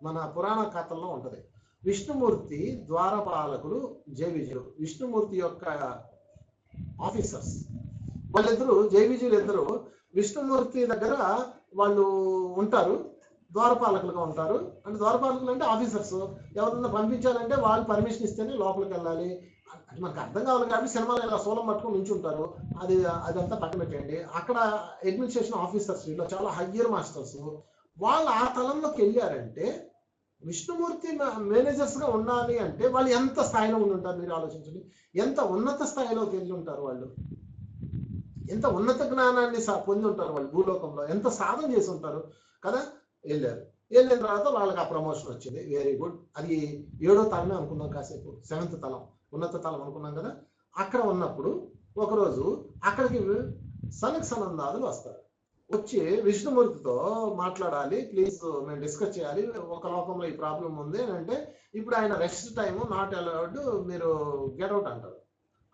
మన పురాణ కథల్లో ఉంటది. విష్ణుమూర్తి ద్వారపాలకుడు, జై విజయులు విష్ణుమూర్తి యొక్క ఆఫీసర్స్. వాళ్ళిద్దరూ జై విజయులు ఇద్దరు విష్ణుమూర్తి దగ్గర వాళ్ళు ఉంటారు, ద్వారపాలకులుగా ఉంటారు. అంటే ద్వారపాలకులు అంటే ఆఫీసర్స్. ఎవరన్నా పంపించాలంటే వాళ్ళు పర్మిషన్ ఇస్తేనే లోపలికి వెళ్ళాలి. అది మనకు అర్థం కావాలి కాబట్టి సినిమాలో ఇలా సోలం పట్టుకొని నుంచుంటారు. అదంతా పక్కన పెట్టండి. అక్కడ అడ్మినిస్ట్రేషన్ ఆఫీసర్స్ వీళ్ళు చాలా హయ్యర్ మాస్టర్స్. వాళ్ళు ఆ తలంలోకి వెళ్ళారంటే విష్ణుమూర్తి మేనేజర్స్ గా ఉండాలి అంటే వాళ్ళు ఎంత స్థాయిలో ఉండి ఉంటారు మీరు ఆలోచించండి. ఎంత ఉన్నత స్థాయిలోకి వెళ్ళి ఉంటారు వాళ్ళు, ఎంత ఉన్నత జ్ఞానాన్ని పొంది ఉంటారు వాళ్ళు భూలోకంలో, ఎంత సాధన చేసి ఉంటారు కదా. వెళ్ళిన తర్వాత వాళ్ళకి ఆ ప్రమోషన్ వచ్చింది. Very good. అది 7వ తలమే అనుకున్నాం కాసేపు, 7th తలం ఉన్నత తలం అనుకున్నాం కదా. అక్కడ ఉన్నప్పుడు ఒకరోజు అక్కడికి సనక సనందాదులు వస్తారు. వచ్చి విష్ణుమూర్తితో మాట్లాడాలి, ప్లీజ్ మేము డిస్కస్ చేయాలి, ఒక లోకంలో ఈ ప్రాబ్లం ఉంది అని అంటే ఇప్పుడు ఆయన రెస్ట్ టైము నాట్ అలౌడ్, మీరు గెట్అవుట్ అంటారు.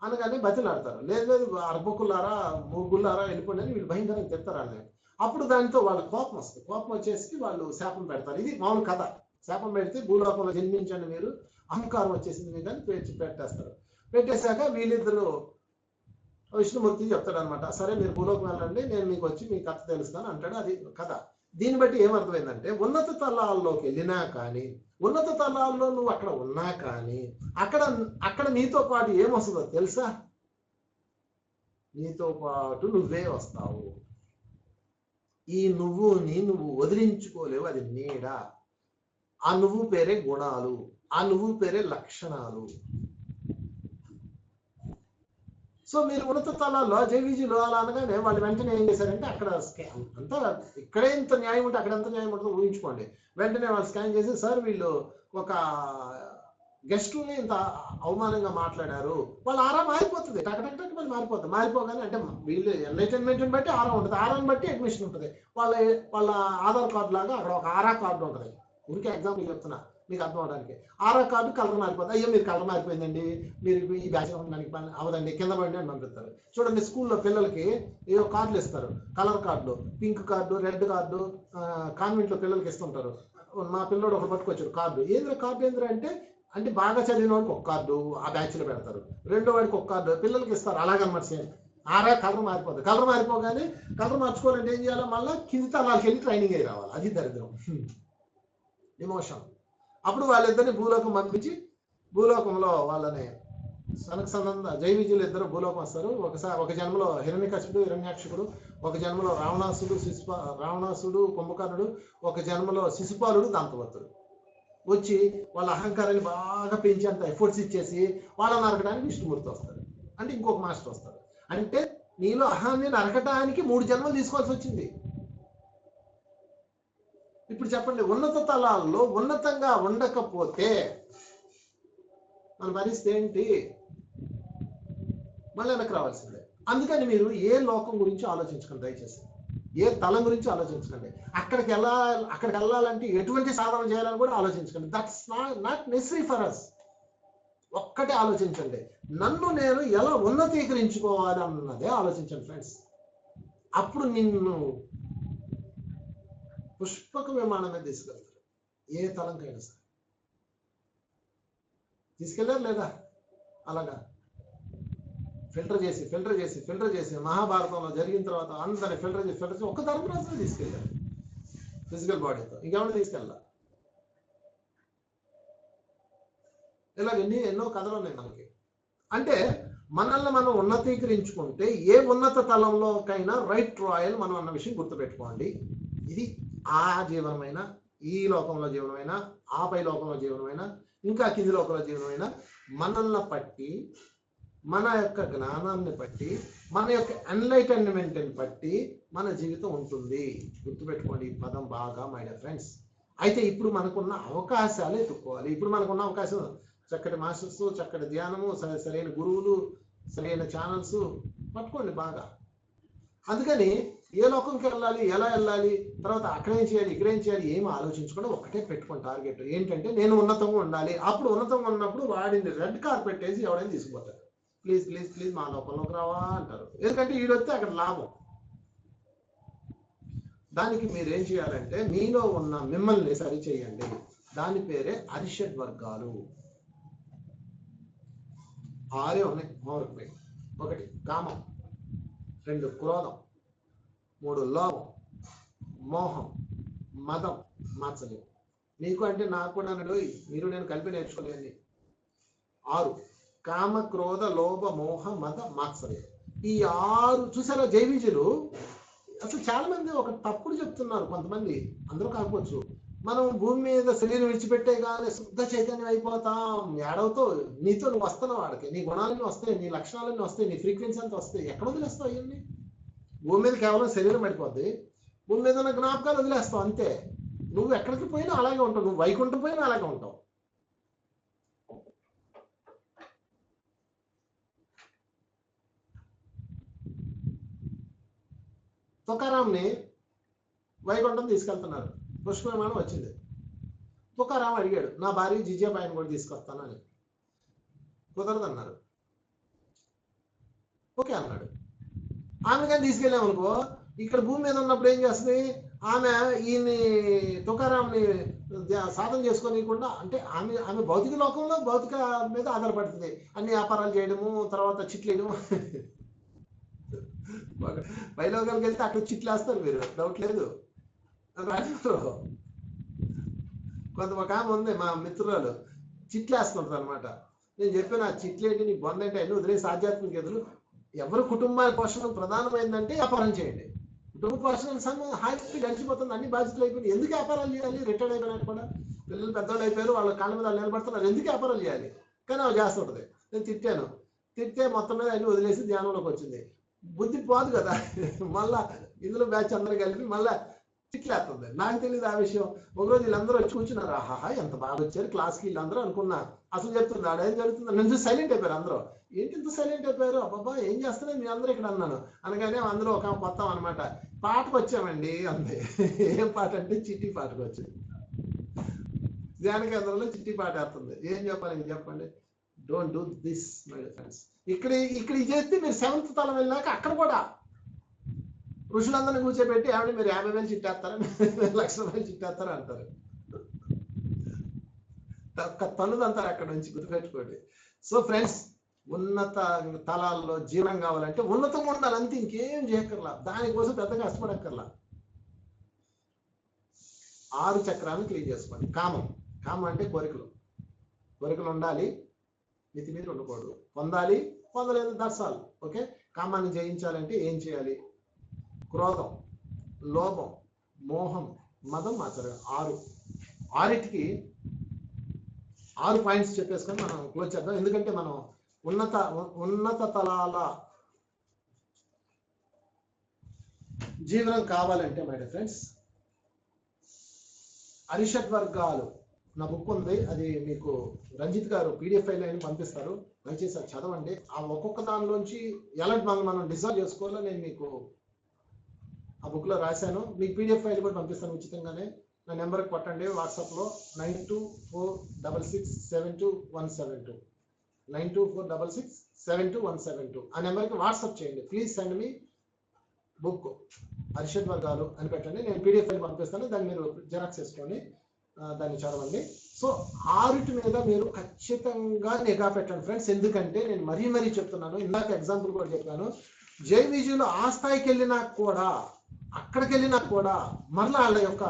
అనగానే బతిలాడతారు. లేదు అర్భకులారా మూగుల్లారా వెళ్ళిపోండి అని వీళ్ళు భయంకరంగా తిడతారు అని. అప్పుడు దానితో వాళ్ళ కోపం వస్తుంది. కోపం వచ్చేసి వాళ్ళు శాపం పెడతారు. ఇది మామూలు కథ. శాపం పెడితే భూలోకంలో జన్మించండి మీరు, అహంకారం వచ్చేసింది మీకు అని పెట్టేస్తారు. పెట్టేశాక వీళ్ళిద్దరు విష్ణుమూర్తి చెప్తాడు అనమాట, సరే మీరు భూలోకం వెళ్ళండి, నేను మీకు వచ్చి మీ కథ తెలుస్తాను అంటాడు. అది కథ. దీన్ని బట్టి ఏమర్థమైందంటే ఉన్నత తలాల్లోకి వెళ్ళినా కానీ, ఉన్నత తలాల్లో నువ్వు అక్కడ ఉన్నా కానీ అక్కడ నీతో పాటు ఏమొస్తుందో తెలుసా? నీతో పాటు నువ్వే వస్తావు. ఈ నువ్వుని నువ్వు వదిలించుకోలేవు. అది నీడ. ఆ నువ్వు పేరే గుణాలు, ఆ నువ్వు పేరే లక్షణాలు. సో మీరు ఉన్నత తలాల్లో జైవిజీలు అలా అనగానే వాళ్ళు వెంటనే ఏం చేశారంటే అక్కడ అంతా ఇక్కడే ఇంత న్యాయం ఉంటే అక్కడ ఎంత న్యాయం ఉంటుందో ఊహించుకోండి. వెంటనే వాళ్ళు స్కాన్ చేసి, సార్ వీళ్ళు ఒక గెస్టుల్ని ఇంత అవమానంగా మాట్లాడారు. వాళ్ళు ఆరా మారిపోతుంది, టక్ మళ్ళీ మారిపోతుంది. మారిపోగానే అంటే వీళ్ళు ఎన్లైటన్మెంట్ బట్టి ఆరా ఉంటుంది, ఆరాని బట్టి అడ్మిషన్ ఉంటుంది. వాళ్ళ ఆధార్ కార్డు లాగా అక్కడ ఒక ఆరా కార్డు ఉంటుంది. ఊరికే ఎగ్జాంపుల్ చెప్తున్నా మీకు అర్థం అవడానికి. ఆరా కార్డు కలర్ మారిపోతుంది. అయ్యో మీరు కలర్ మారిపోయిందండి, మీరు ఈ బ్యాచ్ ఉండడానికి అవదండి, కింద పడి అని పంపిస్తారు. చూడండి, స్కూల్లో పిల్లలకి ఏవో కార్డులు ఇస్తారు, కలర్ కార్డులు, పింక్ కార్డు, రెడ్ కార్డు, కాన్వెంట్లో పిల్లలకి ఇస్తుంటారు. మా పిల్లడు ఒకటి పట్టుకొచ్చాడు కార్డు. కార్డు ఏంద్రా అంటే బాగా చదివిన వాడికి ఒక కార్డు ఆ బ్యాచ్లో పెడతారు, రెండో వాడికి ఒక కార్డు పిల్లలకి ఇస్తారు. అలాగనమాట సేమ్. ఆరా కలర్ మారిపోతుంది. కలర్ మారిపోగానే కలర్ మార్చుకోవాలంటే ఏం చేయాలో మళ్ళీ కింది తలాలకి వెళ్ళి ట్రైనింగ్ అయ్యి రావాలి. అది దరిద్రం, ఎమోషన్. అప్పుడు వాళ్ళిద్దరిని భూలోకం పంపించి భూలోకంలో వాళ్ళని సనక సనంద జై విజయులు ఇద్దరు భూలోకం వస్తారు. ఒక జన్మలో హిరణ్యకశిపుడు హిరణ్యాక్షకుడు, ఒక జన్మలో రావణాసుడు కుంభకర్ణుడు, ఒక జన్మలో శిశుపాలుడు దంతవత్తుడు వచ్చి వాళ్ళ అహంకారాన్ని బాగా పెంచి అంత ఎఫర్ట్స్ ఇచ్చేసి వాళ్ళని నరకడానికి విష్ణుమూర్తి వస్తాడు. అంటే ఇంకొక మాస్టర్ వస్తాడు. అంటే నీలో అహాన్ని నరకటానికి 3 జన్మలు తీసుకోవాల్సి వచ్చింది. ఇప్పుడు చెప్పండి, ఉన్నత తలాల్లో ఉన్నతంగా ఉండకపోతే మన పరిస్థితి ఏంటి? మళ్ళీ వెనక్కి రావాల్సిందే. అందుకని మీరు ఏ లోకం గురించి ఆలోచించకండి, దయచేసి ఏ తలం గురించి ఆలోచించకండి. అక్కడికి వెళ్ళాలంటే ఎటువంటి సాధన చేయాలని కూడా ఆలోచించకండి. That's not necessary for us. ఒక్కటే ఆలోచించండి, నన్ను నేను ఎలా ఉన్నతీకరించుకోవాలి అన్నదే ఆలోచించండి ఫ్రెండ్స్. అప్పుడు నిన్ను పుష్పక విమానం మీద తీసుకెళ్తారు, ఏ తలంకైనా సరే. తీసుకెళ్ళారు లేదా? అలాగా ఫిల్టర్ చేసి మహాభారతంలో జరిగిన తర్వాత అందరిని ఫిల్టర్ చేసి ఒక్క ధర్మరాజునే తీసుకెళ్ళారు ఫిజికల్ బాడీతో, ఇంకేమైనా తీసుకెళ్ళా. ఇలాగ ఎన్నో కథలు ఉన్నాయి మనకి. అంటే మనల్ని మనం ఉన్నతీకరించుకుంటే ఏ ఉన్నత తలంలోకైనా రైట్ రాయల్ మనం అన్న విషయం గుర్తుపెట్టుకోండి. ఇది ఆ జీవనమైన, ఈ లోకంలో జీవనమైన, ఆ పై లోకంలో జీవనమైన, ఇంకా కింది లోకంలో జీవనమైన మనల్ని బట్టి, మన యొక్క జ్ఞానాన్ని బట్టి, మన యొక్క ఎన్లైటన్మెంట్ని బట్టి మన జీవితం ఉంటుంది. గుర్తుపెట్టుకోండి ఈ పదం బాగా మై డియర్ ఫ్రెండ్స్. అయితే ఇప్పుడు మనకున్న అవకాశాలు ఎత్తుక్కోవాలి. ఇప్పుడు మనకున్న అవకాశం చక్కటి మాస్టర్స్, చక్కటి ధ్యానము, సరైన గురువులు, సరైన ఛానల్స్ పట్టుకోండి బాగా. అందుకని ఏ లోకంకి వెళ్ళాలి, ఎలా వెళ్ళాలి, తర్వాత అక్కడేం చేయాలి, ఇక్కడేం చేయాలి ఏమి ఆలోచించకుండా ఒకటే పెట్టుకోండి టార్గెట్ ఏంటంటే నేను ఉన్నతంగా ఉండాలి. అప్పుడు ఉన్నతంగా ఉన్నప్పుడు వాడిని రెడ్ కార్పెట్ వేసి ఎవడైనా తీసుకుపోతారు. ప్లీజ్ ప్లీజ్ ప్లీజ్ మా లోకంలోకి రావా అంటారు. ఎందుకంటే ఈడొస్తే అక్కడ లాభం. దానికి మీరేం చేయాలంటే మీలో ఉన్న మిమ్మల్ని సరి చేయండి. దాని పేరే అరిషడ్ వర్గాలు. 6 ఉన్నాయి హోంవర్క్. 1 కామం, 2 క్రోధం, 3 లోభం, మోహం, మదం, మాత్సర్యం. నీకు అంటే నాకు కూడా మీరు నేను కలిపి నేర్చుకోలేని 6 కామ, క్రోధ, లోభ, మోహ, మద, మాత్సర్యం. ఈ 6 చూసారా జైవిజులు అసలు చాలా మంది ఒక తప్పుడు చెప్తున్నారు. కొంతమంది, అందరూ కాకపోవచ్చు, మనం భూమి మీద శరీరం విడిచిపెట్టే కానీ శుద్ధ చైతన్యం అయిపోతాం. ఏడవుతో నీతో నువ్వు వస్తున్నావు, వాడికి నీ గుణాలన్నీ వస్తాయి, నీ లక్షణాలన్నీ వస్తాయి, నీ ఫ్రీక్వెన్సీ అంతా వస్తాయి. ఎక్కడ వదిలేస్తావు అవన్నీ? భూమి మీద కేవలం శరీరం పడిపోద్ది, భూమి మీద ఉన్న జ్ఞాపకాలు వదిలేస్తావు అంతే. నువ్వు ఎక్కడికి పోయినా అలాగే ఉంటావు, నువ్వు వైకుంఠం పోయినా అలాగే ఉంటావు. తుకారాంని వైకుంఠం తీసుకెళ్తున్నారు, పుష్ప విమానం వచ్చింది. తుకారాం అడిగాడు, నా భార్య జిజియాబాయిని కూడా తీసుకొస్తాను అని. కుదరదన్నారు. ఓకే అన్నాడు. ఆమె కానీ తీసుకెళ్ళామనుకో, ఇక్కడ భూమి మీద ఉన్నప్పుడు ఏం చేస్తుంది ఆమె, ఈయన్ని తుకారాంని సాధన చేసుకోనికుండా, అంటే ఆమె భౌతిక లోకంలో భౌతిక మీద ఆధారపడుతుంది. అన్ని వ్యాపారాలు చేయడము, తర్వాత చిట్లేయడము. పైలోకాలకు వెళ్తే అక్కడ చిట్లు వేస్తారు, మీరు డౌట్ లేదు. కొంత ఒక ఆమె ఉంది మా మిత్రురాలు, చిట్లు వేస్తుంటారు అనమాట. నేను చెప్పాను ఆ చిట్లు ఏంటి, నీ బొంద అంటే అన్ని వదిలేసి ఆధ్యాత్మిక ఎదురు. ఎవరు కుటుంబ పోషణ ప్రధానమైందంటే వ్యాపారం చేయండి. కుటుంబ పోషణ హాయిగా గడిచిపోతుంది, అన్ని బాధ్యతలు అయిపోయింది. ఎందుకు వ్యాపారాలు చేయాలి? రిటైర్డ్ అయిపోయినట్టు కూడా పిల్లలు పెద్దవాళ్ళు అయిపోయారు, వాళ్ళ కాళ్ళ మీద నిలబడుతున్నారు, ఎందుకు వ్యాపారాలు చేయాలి? కానీ అవి చేస్తుంటది. నేను తిట్టే మొత్తం మీద అన్ని వదిలేసి ధ్యానంలోకి వచ్చింది. బుద్ధి పోదు కదా, మళ్ళా ఇందులో బ్యాచ్ అందరూ కలిపి మళ్ళా చిట్లేస్తుంది. నాకు తెలియదు ఆ విషయం. ఒకరోజు వీళ్ళందరూ వచ్చి కూర్చున్నారు, ఆహాహా ఎంత బాగా వచ్చారు క్లాస్కి వీళ్ళందరూ అనుకున్నా. అసలు చెప్తుంది ఆడేం జరుగుతుంది, నేను సైలెంట్ అయిపోయారు అందరూ. ఏంటి ఇంత సైలెంట్ అయిపోయారు, అబ్బాబా ఏం చేస్తున్నారు మీ అందరూ ఇక్కడ అన్నాను. అనగానే అందులో ఒక కొత్త అనమాట, పాటకు వచ్చామండి అంతే. ఏం పాట అంటే చిట్టి పాటకు వచ్చింది. ధ్యాన కేంద్రంలో చిట్టి పాట వేస్తుంది. ఏం చెప్పాలి చెప్పండి? Don't do this my friends. ఇక్కడ ఇది చేస్తే మీరు 7th తలం వెళ్ళాక అక్కడ కూడా ఋషులందరినీ కూర్చోబెట్టి ఏమంటే మీరు 50,000 చిట్టేస్తారా, 1,00,000 చిట్టేస్తారా అంటారు. తన్నుదంటారు అక్కడ నుంచి, గుర్తుపెట్టుకోండి. సో ఫ్రెండ్స్, ఉన్నత తలాల్లో జీవనం కావాలంటే ఉన్నతంగా ఉండాలి అంతే, ఇంకేం చేయక్కర్లా. దానికోసం పెద్ద కష్టపడక్కర్లా. 6 చక్రాలను క్లీన్ చేసుకోండి. కామం అంటే కోరికలు ఉండాలి, మితి మీద ఉండకూడదు. పొందలేదు, దర్శాలు. ఓకే, కామాన్ని జయించాలంటే ఏం చేయాలి? క్రోధం, లోభం, మోహం, మదం, ఆచరణ. 6టికి 6 పాయింట్స్ చెప్పేసుకొని మనం క్లోజ్ చేద్దాం. ఎందుకంటే మనం ఉన్నత తలాల జీవనం కావాలంటే మై డియర్ ఫ్రెండ్స్, అరిషడ్ వర్గాలు నా బుక్ ఉంది, అది మీకు రంజిత్ గారు PDF ఫైల్ అని పంపిస్తారు. దయచేసి అది చదవండి. ఆ ఒక్కొక్క దానిలోంచి ఎలా మనం డిజైన్ చేసుకోవాలో నేను మీకు ఆ బుక్లో రాశాను. మీకు PDF ఫైల్ కూడా పంపిస్తాను ఉచితంగానే. నా నెంబర్కి కొట్టండి వాట్సాప్లో, 9246672172 9246672172. ఆ నెంబర్కి వాట్సాప్ చేయండి. ప్లీజ్ సెండ్ మీ బుక్ అరిషడ్ వర్గాలు అని పెట్టండి. నేను PDF ఫైల్ పంపిస్తాను, దాన్ని మీరు జెరాక్స్ చేసుకొని దాన్ని చదవండి. సో ఆరిటి మీద మీరు ఖచ్చితంగా నిఘా పెట్టండి ఫ్రెండ్స్. ఎందుకంటే నేను మరీ చెప్తున్నాను, ఇందాక ఎగ్జాంపుల్ కూడా చెప్పాను, జైవిజీలో ఆ స్థాయికి వెళ్ళినా కూడా, అక్కడికి వెళ్ళినా కూడా మరలా వాళ్ళ యొక్క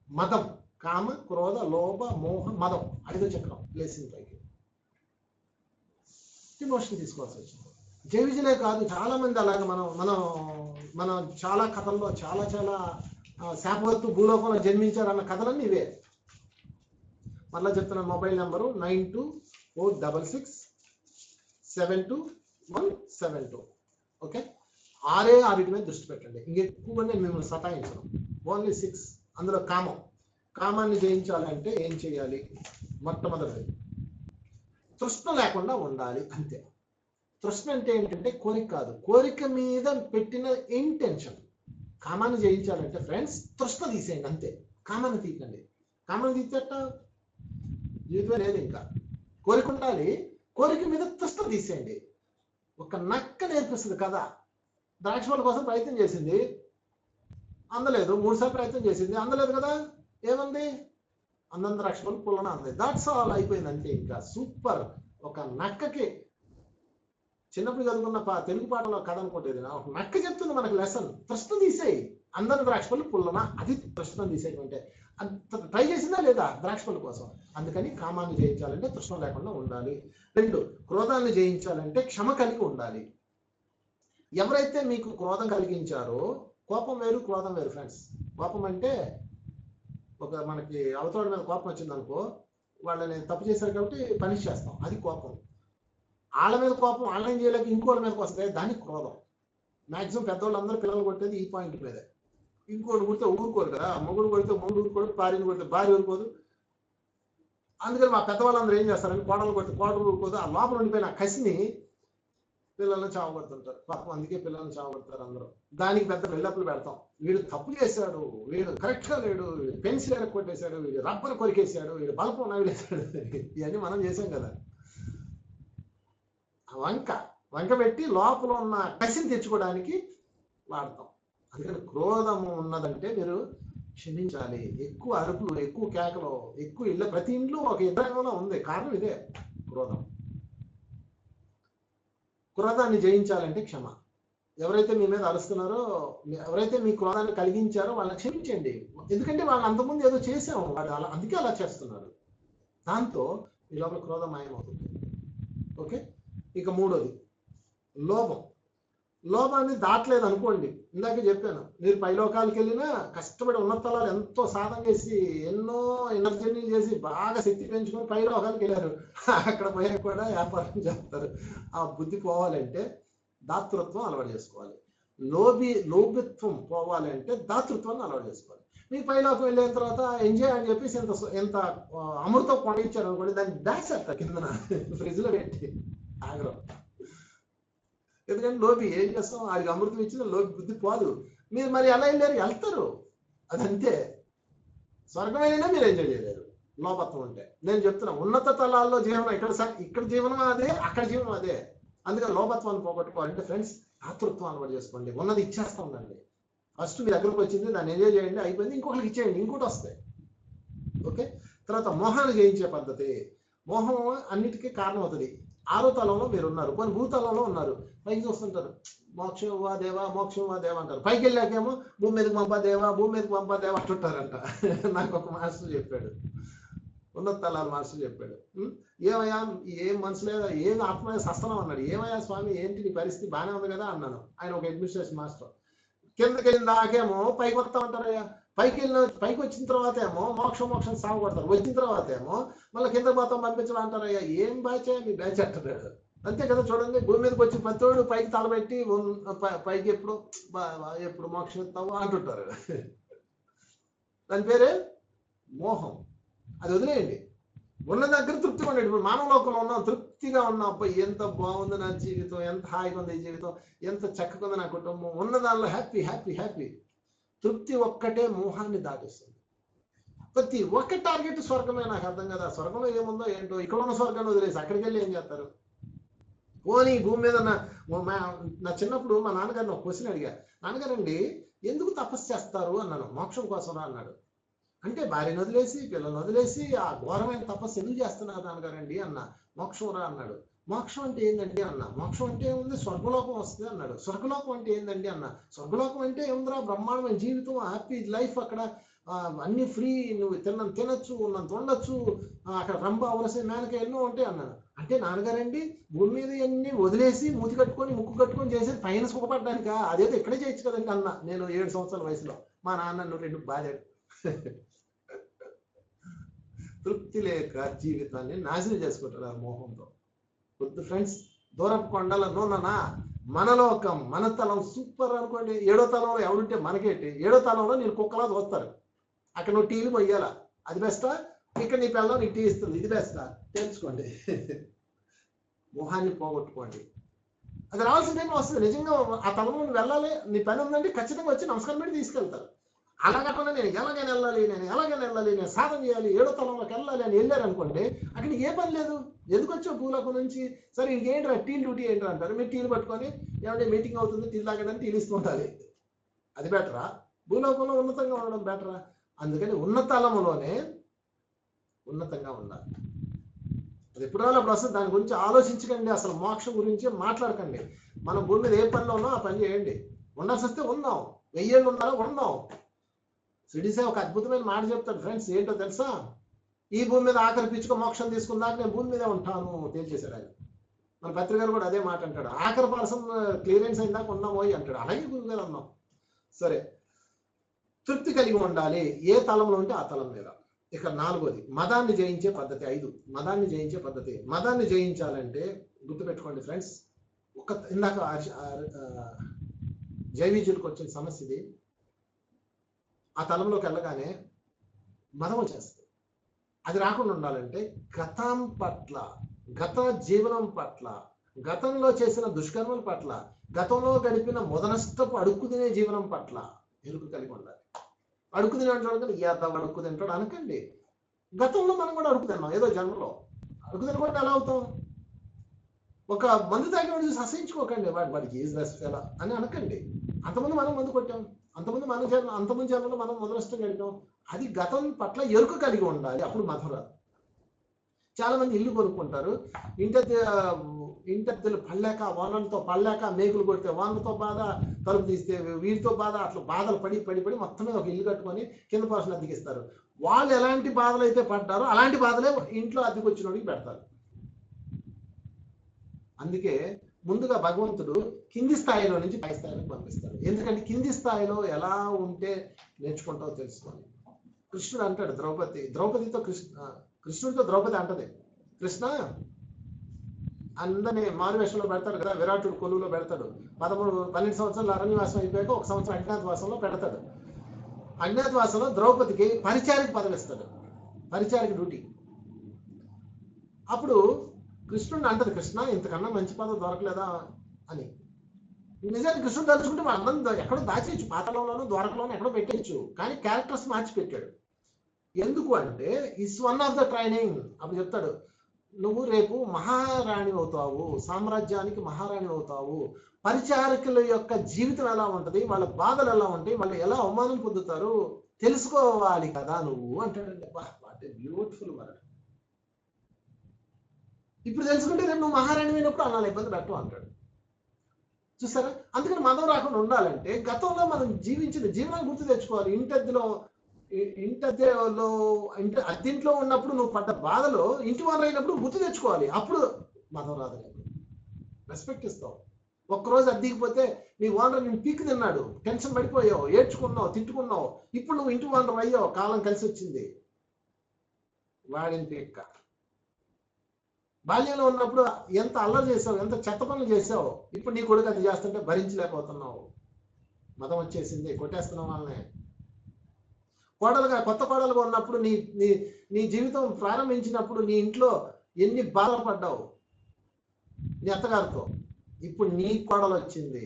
మదం, కామ క్రోధ లోభ మోహ మదం 5వ చక్రం లేసిన పైకి డిమోషన్ తీసుకోవాల్సి వచ్చింది. జైవిజీలే కాదు, చాలా మంది అలాగే మనం చాలా కథల్లో చాలా శాపవత్తు భూలోకంలో జన్మించారన్న కథలన్నీ ఇవే. మళ్ళీ చెప్తున్న మొబైల్ నెంబరు 9246672172. ఓకే, 6 మీద దృష్టి పెట్టండి. ఇంకెక్కువ నేను మిమ్మల్ని సతాయించను. ఓన్లీ 6. అందులో కామాన్ని జయించాలంటే ఏం చేయాలి? మొట్టమొదటిది తృష్ణ లేకుండా ఉండాలి, అంతే. తృష్ణ అంటే ఏంటంటే కోరిక కాదు, కోరిక మీద పెట్టిన ఇంటెన్షన్. కామాన్ని జయించాలంటే ఫ్రెండ్స్ తృష్ణ తీసేయండి, అంతే. కామాన్ని తీయకండి. కామాన్ని తీసేట జీవితమే లేదు. ఇంకా కోరిక ఉండాలి, కోరిక మీద తృష్ణ తీసేయండి. ఒక నక్క నేర్పిస్తుంది కదా, ద్రాక్ష పళ్ళ కోసం ప్రయత్నం చేసింది, అందలేదు. 3 సార్లు ప్రయత్నం చేసింది, అందలేదు కదా. ఏముంది? అందం ద్రాక్ష పళ్ళు పుల్లన అంది. దాట్స్ ఆల్, అయిపోయింది అంతే. ఇంకా సూపర్. ఒక నక్కకి చిన్నప్పుడు చదువుకున్న తెలుగు పాటలో కథ అనుకుంటేది, ఒక నక్క చెప్తుంది మనకు లెసన్. తృష్ణ తీసేయి, అందరి ద్రాక్ష పళ్ళు పుల్లన, అది తృష్ణ తీసేయమంటే. ట్రై చేసిందా లేదా ద్రాక్ష పళ్ళ కోసం? అందుకని కామాన్ని జయించాలంటే తృష్ణ లేకుండా ఉండాలి. 2, క్రోధాన్ని జయించాలంటే క్షమ కలిగి ఉండాలి. ఎవరైతే మీకు క్రోధం కలిగించారో, కోపం వేరు క్రోధం వేరు ఫ్రెండ్స్. కోపం అంటే మనకి అవతల మీద కోపం వచ్చింది అనుకో, వాళ్ళని తప్పు చేశారు కాబట్టి పనిష్ చేస్తాం, అది కోపం. వాళ్ళ మీద కోపం వాళ్ళని చేయలేక ఇంకోళ్ళ మీదకి వస్తే దాన్ని క్రోధం. మాక్సిమం పెద్దవాళ్ళందరూ పిల్లలు కొట్టేది ఈ పాయింట్ మీదే. ఇంకోటి కొడితే ఊరుకోరు కదా, మొగుడు కొడితే మొగుడు ఊరుకోడు, భార్యను కొడితే భార్య ఊరుకోదు. అందుకని మా పెద్దవాళ్ళందరూ ఏం చేస్తారని కోడలు కొడితే కోడలు ఊరుకోదు. ఆ లోపల ఉండిపోయిన కసిని పిల్లల్ని చావగొడుతుంటారు పాపం. అందుకే పిల్లల్ని చావగొడతారు అందరూ. దానికి పెద్ద బిల్డప్లు పెడతాం. వీడు తప్పు చేశాడు, వీడు కరెక్ట్గా లేడు, వీడు పెన్సిల్ ఎర కొట్టేశాడు, వీడు రబ్బర్ కొరికేశాడు, వీడు బల్పం నవిలేశాడు, ఇవన్నీ మనం చేసాం కదా. వంక పెట్టి లోపల ఉన్న కసిని తెచ్చుకోవడానికి వాడతాం. అందుకని క్రోధము ఉన్నదంటే మీరు క్షమించాలి. ఎక్కువ అరుపులు, ఎక్కువ కేకలు, ఎక్కువ ప్రతి ఇంట్లో ఒక ఇద్దరంలో ఉంది. కారణం ఇదే, క్రోధం. క్రోధాన్ని జయించాలంటే క్షమ. ఎవరైతే మీ మీద అరుస్తున్నారో, ఎవరైతే మీ క్రోధాన్ని కలిగించారో వాళ్ళని క్షమించండి. ఎందుకంటే వాళ్ళు అంతకుముందు ఏదో చేసాము, వాడు అందుకే అలా చేస్తున్నారు. దాంతో ఈ లోపల క్రోధం మాయమవుతుంది. ఓకే, ఇక 3వది లోభం. లోభాన్ని దాటలేదు అనుకోండి, ఇందాక చెప్పాను, మీరు పైలోకాలకు వెళ్ళినా కష్టపడి ఉన్నతలాలు ఎంతో సాధన చేసి ఎన్నో ఎనర్జీలు చేసి బాగా శక్తి పెంచుకొని పైలోకాలకు వెళ్ళారు. అక్కడ పోయా కూడా వ్యాపారం చేస్తారు. ఆ బుద్ధి పోవాలంటే దాతృత్వం అలవాటు చేసుకోవాలి. లోభిత్వం పోవాలంటే దాతృత్వాన్ని అలవాటు చేసుకోవాలి. మీరు పైలోకి వెళ్ళిన తర్వాత ఎంజాయ్ అని చెప్పేసి ఎంత అమృతం పండించారు అనుకోండి, దాన్ని దాచేస్తారు కిందన ఫ్రిడ్జ్లో పెట్టి ఆగ్రహం. ఎందుకంటే లోబి ఏం చేస్తాం, ఆడికి అమృతం ఇచ్చిన లోబి బుద్ధి పోదు. మీరు మరి ఎలా వెళ్ళారు? వెళ్తారు, అదంతే. స్వర్గం వెళ్ళినా మీరు ఎంజాయ్ చేయలేరు లోపత్వం ఉంటే. నేను చెప్తున్నా, ఉన్నత తలాల్లో జీవనం ఇక్కడ జీవనం అదే, అక్కడ జీవనం అదే. అందుకని లోపత్వాన్ని పోగొట్టుకోవాలంటే ఫ్రెండ్స్ దాతృత్వం అలవాటు చేసుకోండి. ఉన్నది ఇచ్చేస్తా ఉందండి. ఫస్ట్ మీ దగ్గరకు వచ్చింది, దాన్ని ఎంజాయ్ చేయండి, అయిపోయింది, ఇంకొకరికి ఇచ్చేయండి, ఇంకోటి వస్తాయి. ఓకే, తర్వాత మోహాన్ని జయించే పద్ధతి. మోహం అన్నిటికీ కారణం అవుతుంది. 6వ తలంలో మీరు ఉన్నారు, కొన్ని భూతలంలో ఉన్నారు. పైకి చూస్తుంటారు, మోక్షం వా దేవా, మోక్షం వా దేవా అంటారు. పైకి వెళ్ళాకేమో భూమి మీదకి పంపా దేవా, భూమి మీదకి పంపా దేవా అంటుంటారంట. నాకు ఒక మాస్టర్ చెప్పాడు, ఉన్నత తలాల మాస్టర్ చెప్పాడు, ఏమయ్యా ఏం మనసులే, ఏం ఆత్మ సస్తనం అన్నాడు. ఏమయ్యా స్వామి ఏంటి నీ పరిస్థితి, బాగానే ఉంది కదా అన్నాను. ఆయన ఒక అడ్మినిస్ట్రేషన్ మాస్టర్. కిందకి వెళ్ళిన దాకేమో పైకి వస్తా ఉంటారయ్యా, పైకి వచ్చిన తర్వాత ఏమో మోక్షం సాగు కొడతారు. వచ్చిన తర్వాత ఏమో మళ్ళీ కింద పోతాం పంపించడం అంటారయ్యా. ఏం బ్యాచ్ మీ బ్యాచ్ అంటున్నాడు. అంతే కదా, చూడండి, భూమి మీదకి వచ్చి ప్రతివాడు పైకి తలబెట్టి పైకి ఎప్పుడు మోక్షం ఇస్తావు అంటుంటారు. దాని పేరే మోహం. అది వదిలేయండి, ఉన్న దగ్గర తృప్తిగా ఉండండి. ఇప్పుడు మానవ లోకంలో ఉన్నాం, తృప్తిగా ఉన్నాం. అబ్బాయి ఎంత బాగుంది నా జీవితం, ఎంత హాయిగా ఉంది ఈ జీవితం, ఎంత చక్కగా ఉంది నా కుటుంబం, ఉన్న దానిలో హ్యాపీ హ్యాపీ హ్యాపీ. తృప్తి ఒక్కటే మోహాన్ని దాటిస్తుంది. ప్రతి ఒక్క టార్గెట్ స్వర్గమే. నాకు అర్థం కదా, స్వర్గంలో ఏముందో ఏంటో. ఇక్కడ ఉన్న స్వర్గాన్ని వదిలేసి అక్కడికి వెళ్ళి ఏం చేస్తారు? పోనీ భూమి మీద నా చిన్నప్పుడు మా నాన్నగారిని ఒక క్వశ్చన్ అడిగా. నాన్నగారండి ఎందుకు తపస్సు చేస్తారు అన్నాను. మోక్షం కోసం అన్నాడు. అంటే భార్యను వదిలేసి పిల్లలను వదిలేసి ఆ ఘోరమైన తపస్సు ఎందుకు చేస్తున్నారు నాన్నగారండి అన్న. మోక్షం రా అన్నాడు. మోక్షం అంటే ఏందండి అన్న. మోక్షం అంటే ఏముంది, స్వర్గలోకం వస్తుంది అన్నాడు. స్వర్గలోకం అంటే ఏందండి అన్న. స్వర్గలోకం అంటే ఏముందిరా, బ్రహ్మాండమైన జీవితం, హ్యాపీ లైఫ్, అక్కడ అన్ని ఫ్రీ, నువ్వు తినచ్చు, ఉన్నంత ఉండొచ్చు, అక్కడ రంభ అవలసిన మేనక ఎన్నో ఉంటాయి అన్నాడు. అంటే నాన్నగారండి భూమి మీద అన్ని వదిలేసి మూతి కట్టుకొని ముక్కు కట్టుకొని చేసేది పైన సుఖపడ్డానికా, అదేదో ఇక్కడే చేయొచ్చు కదండి అన్న. నేను 7 సంవత్సరాల వయసులో మా నాన్న నన్ను 2 బాధాడు. తృప్తి లేక జీవితాన్ని నాశనం చేసుకుంటున్నారు మోహంతో. వద్దు ఫ్రెండ్స్, దూరపు కొండల నూనెనా మన లోకం, మన తలం సూపర్ అనుకోండి. 7వ తలంలో ఎవరుంటే మనకేంటి, 7వ తలంలో నేను కుక్కలా చూస్తారు. అక్కడ నువ్వు టీలు మొయ్యాలా, అది బెస్టా, ఇక్కడ నీ పిల్లలు నీకు టీ ఇస్తుంది, ఇది బెస్టా, తెలుసుకోండి. మోహాన్ని పోగొట్టుకోండి. అది రావాల్సిన టైం వస్తుంది. నిజంగా ఆ తలంలో వెళ్ళాలి, నీ పని ఉందంటే ఖచ్చితంగా వచ్చి నమస్కారం పెట్టి తీసుకెళ్తారు. అలాగకుండా నేను ఎలాగైనా వెళ్ళాలి, నేను సాధన చేయాలి, 7వ తలంలోకి వెళ్ళాలి అని వెళ్ళారు అనుకోండి, అక్కడ నీకు ఏ పని లేదు. ఎందుకు వచ్చావు భూలోకం నుంచి, సరే ఇంకేంట్రా టీలు డ్యూటీ ఏంట్రా అంటారు. మీరు టీలు పట్టుకొని ఏమంటే మీటింగ్ అవుతుంది, టీలు తాగడానికి టీలు ఇస్తూ ఉండాలి. అది బెటరా, భూలోకంలో ఉన్నతంగా ఉండడం బెటరా? అందుకని ఉన్నతలములోనే ఉన్నతంగా ఉండాలి. అది ఎప్పుడు అప్పుడు వస్తుంది. దాని గురించి ఆలోచించకండి, అసలు మోక్షం గురించి మాట్లాడకండి. మనం భూమి మీద ఏ పనిలో ఉన్నాం ఆ పని చేయండి. ఉండాల్సి వస్తే ఉందాం, 1000 ఏళ్ళు ఉన్నారా ఉందాం. శ్రీడిసే ఒక అద్భుతమైన మాట చెప్తాడు ఫ్రెండ్స్, ఏంటో తెలుసా, ఈ భూమి మీద ఆఖరి పిచ్చుక మోక్షం తీసుకున్నాక నేను భూమి మీదే ఉంటాను తేల్చేశాడు ఆయన. మన పత్రికారు కూడా అదే మాట అంటాడు, ఆఖరి పర్సన్ క్లియరెన్స్ అయిందాక ఉన్నామోయి అంటాడు. అలాగే భూమి మీద ఉన్నాం. సరే, తృప్తి కలిగి ఉండాలి ఏ తలంలో ఉంటే ఆ తలం మీద. ఇక 4వది మదాన్ని జయించే పద్ధతి. 5 మదాన్ని జయించే పద్ధతి. మదాన్ని జయించాలంటే గుర్తుపెట్టుకోండి ఫ్రెండ్స్, ఇందాక జైవీజులకు వచ్చిన సమస్య ఇది. ఆ తలంలోకి వెళ్ళగానే మదం వచ్చేస్తుంది. అది రాకుండా ఉండాలంటే గతం పట్ల, గత జీవనం పట్ల, గతంలో చేసిన దుష్కర్మల పట్ల, గతంలో గడిపిన మొదనష్టపు అడుక్కు తినే జీవనం పట్ల ఎరుకు కలిగి ఉండాలి. అడుక్కు తినేవాడు అడుక్కు తింటాడు అనకండి. గతంలో మనం కూడా అడుక్కు తిన్నాం, ఏదో జన్మలో. అడుక్కు తినకుండా ఎలా అవుతాం? ఒక మందు తాగేవాడు చూసి అసహించుకోకండి, వాడికి ఈజ్ రెస్ట్ ఎలా అని అనకండి. అంతమంది మనం మందు కొట్టాం, అంతమంది జన్మలో మనం మొదలష్టం గడిపాం. అది గతం పట్ల ఎరుక కలిగి ఉండాలి, అప్పుడు మధుర. చాలా మంది ఇల్లు కొనుక్కుంటారు, ఇంటద్దెలు పడలేక, వానలతో పడలేక మేకులు కొడితే వానలతో బాధ, తలుపు తీస్తే వీటితో బాధ, అట్లా బాధలు పడి మొత్తం మీద ఒక ఇల్లు కట్టుకొని కింద పోర్షన్ అద్దెకిస్తారు. వాళ్ళు ఎలాంటి బాధలు అయితే పడ్డారో అలాంటి బాధలే ఇంట్లో అద్దెకి వచ్చినోడికి పెడతారు. అందుకే ముందుగా భగవంతుడు కింది స్థాయిలో నుంచి పై స్థాయిలోకి పంపిస్తాడు. ఎందుకంటే కింది స్థాయిలో ఎలా ఉంటే నేర్చుకుంటావో తెలుసుకోండి. కృష్ణుడు అంటాడు ద్రౌపదితో కృష్ణుడితో ద్రౌపది అంటది, కృష్ణ అందరినీ మారువేషంలో పెడతాడు కదా, విరాటుడు కొలువులో పెడతాడు. 12 సంవత్సరాలు అరణ్యవాసం అయిపోయాక 1 సంవత్సరం అజ్ఞాతవాసంలో పెడతాడు. అజ్ఞాతవాసంలో ద్రౌపదికి పరిచారిక పదవి ఇస్తాడు, పరిచారిక డ్యూటీ. అప్పుడు కృష్ణుడిని అంటది, కృష్ణ ఇంతకన్నా మంచి పదవి దొరకలేదా అని. నిజానికి కృష్ణుడు తలుచుకుంటే మనం ఎక్కడో దాచేయచ్చు, పాతాళంలోనూ ద్వారకలోనూ ఎక్కడో పెట్టేయచ్చు. కానీ క్యారెక్టర్స్ మార్చి పెట్టాడు. ఎందుకు అంటే is one of the training. అప్పుడు చెప్తాడు, నువ్వు రేపు మహారాణి అవుతావు, సామ్రాజ్యానికి మహారాణి అవుతావు. పరిచారకుల యొక్క జీవితం ఎలా ఉంటది, వాళ్ళ బాధలు ఎలా ఉంటాయి, వాళ్ళు ఎలా అవమానం పొందుతారు తెలుసుకోవాలి కదా నువ్వు అంటాడండి. What a beautiful word. ఇప్పుడు తెలుసుకుంటే రేపు నువ్వు మహారాణి అయినప్పుడు అలా ఇబ్బంది పెట్టు అంటాడు. చూసారా? అందుకని మదం రాకుండా ఉండాలంటే గతంలో మనం జీవించిన జీవనాన్ని గుర్తు తెచ్చుకోవాలి. అద్దెంట్లో ఉన్నప్పుడు నువ్వు పడ్డ బాధలో ఇంటి వాళ్ళు అయినప్పుడు గుర్తు తెచ్చుకోవాలి. అప్పుడు మదం రాదు, రెస్పెక్ట్ ఇస్తావు. ఒక్కరోజు అద్దెకిపోతే నీ ఓనర్ నేను పీక్ తిన్నాడు, టెన్షన్ పడిపోయావు, ఏడ్చుకున్నావు, తిట్టుకున్నావు. ఇప్పుడు నువ్వు ఇంటి ఓనర్ అయ్యావు, కాలం కలిసి వచ్చింది, వాడిని పీక్క. బాల్యంలో ఉన్నప్పుడు ఎంత అల్లరి చేసావు, ఎంత చెత్త పనులు చేసావు, ఇప్పుడు నీ కొడుకు అది చేస్తుంటే భరించలేకపోతున్నావు. మతం వచ్చేసింది, కొట్టేస్తున్నావు వాళ్ళని. కొత్త కోడలుగా ఉన్నప్పుడు నీ జీవితం ప్రారంభించినప్పుడు నీ ఇంట్లో ఎన్ని బాధపడ్డావు నీ అత్తగారితో. ఇప్పుడు నీ కోడలు వచ్చింది,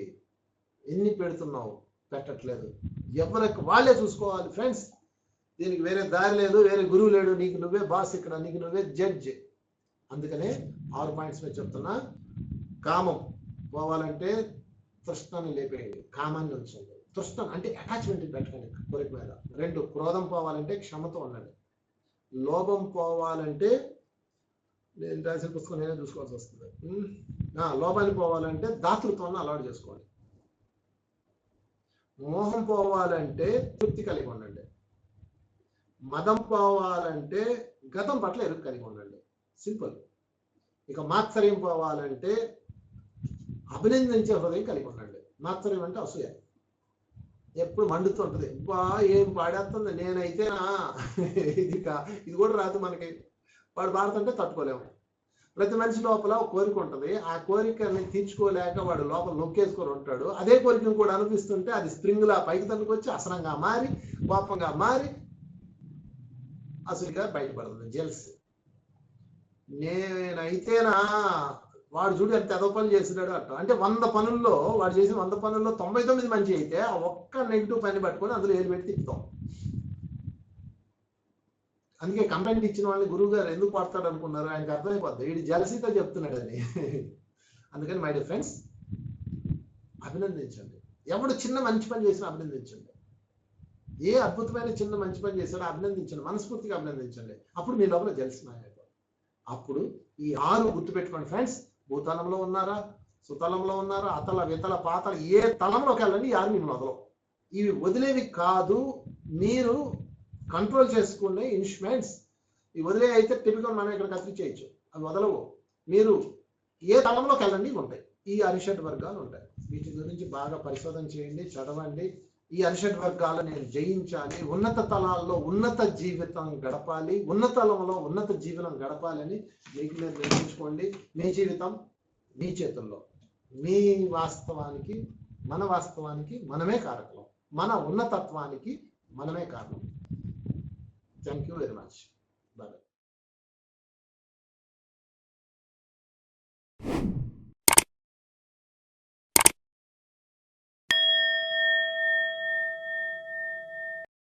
ఎన్ని పెడుతున్నావు, పెట్టట్లేదు. ఎవరికి వాళ్ళే చూసుకోవాలి ఫ్రెండ్స్. దీనికి వేరే దారి లేదు, వేరే గురువు లేడు. నీకు నువ్వే బాస్, ఇక్కడ నీకు నువ్వే జడ్జ్. అందుకనే 6 పాయింట్స్ మీద చెప్తున్నా. కామం పోవాలంటే తృష్ణని లేపేయండి, కామాన్ని ఉంచండి. తృష్ణ అంటే అటాచ్మెంట్ పెట్టకండి కోరిక మీద. 2 క్రోధం పోవాలంటే క్షమతో ఉండండి. లోభం పోవాలంటే నేను రాసిన పుస్తకం నేనే చూసుకోవాల్సి వస్తుంది. లోభాన్ని పోవాలంటే దాతృత్వాన్ని అలవాటు చేసుకోండి. మోహం పోవాలంటే తృప్తి కలిగి ఉండండి. మదం పోవాలంటే గతం పట్ల ఎరుక కలిగి ఉండండి. సింపుల్. ఇక మాత్సర్యం పోవాలంటే అభినందించే హృదయం కలిగి ఉండండి. మాత్సర్యం అంటే అసూయ, ఎప్పుడు మండుతుంటది. ఏం పాడేస్తుంది నేనైతేనా ఇది కూడా రాదు మనకి. వాడు పాడుతుంటే తట్టుకోలేము. ప్రతి మనిషి లోపల ఒక కోరిక ఉంటుంది. ఆ కోరికని తీర్చుకోలేక వాడు లోపల నొక్కేసుకొని ఉంటాడు. అదే కోరికను కూడా అనిపిస్తుంటే అది స్ప్రింగ్ లా పైకి తనుకొచ్చి అసనంగా మారి కోపంగా మారి అసలుగా బయటపడుతుంది. జెల్స్. నేనైతేనా వాడు చూడు ఎంత ఎదో పనులు చేసినాడు అంట. అంటే 100 పనుల్లో వాడు చేసిన 100 పనుల్లో 99 మంచి అయితే ఆ ఒక్క నెగిటివ్ పని పట్టుకొని అందులో ఏలు పెట్టి తిప్పుతాం. అందుకే కంప్లైంట్ ఇచ్చిన వాళ్ళని గురువు గారు ఎందుకు పడతాడు అనుకున్నారు, ఆయనకు అర్థమైపోద్ది వీడు జలసీతో చెప్తున్నాడు అని. అందుకని మై డియర్ ఫ్రెండ్స్, అభినందించండి. ఎవడు చిన్న మంచి పని చేసినా అభినందించండి. ఏ అద్భుతమైన చిన్న మంచి పని చేశాడో అభినందించండి, మనస్ఫూర్తిగా అభినందించండి. అప్పుడు మీ లోపల జలసి మాయమైపోతుంది. అప్పుడు ఈ 6 గుర్తుపెట్టుకోండి ఫ్రెండ్స్. భూతలంలో ఉన్నారా, సుతలంలో ఉన్నారా, అతల వితల పాతల ఏ తలంలోకి వెళ్ళండి, 6 మిమ్మల్ని వదలవు. ఇవి వదిలేవి కాదు, మీరు కంట్రోల్ చేసుకునే ఇన్స్ట్రుమెంట్స్. ఇవి వదిలే అయితే టిపికల్ మనం ఇక్కడ కత్తిరించేయచ్చు, అవి వదలవు. మీరు ఏ తలంలోకి వెళ్ళండి ఉంటాయి. ఈ అరిషడ్ వర్గాలు ఉంటాయి. వీటి గురించి బాగా పరిశోధన చేయండి, చదవండి. ఈ అరిషడ్ వర్గాలను నేను జయించాలి, ఉన్నత తలాల్లో ఉన్నత జీవితం గడపాలి, ఉన్నతలంలో ఉన్నత జీవనం గడపాలని మీకు మీరు నిర్ణయించుకోండి. మీ జీవితం మీ చేతుల్లో. మీ వాస్తవానికి మన వాస్తవానికి మనమే కారకులం, మన ఉన్నతత్వానికి మనమే కారణం. Thank you very much. Bye.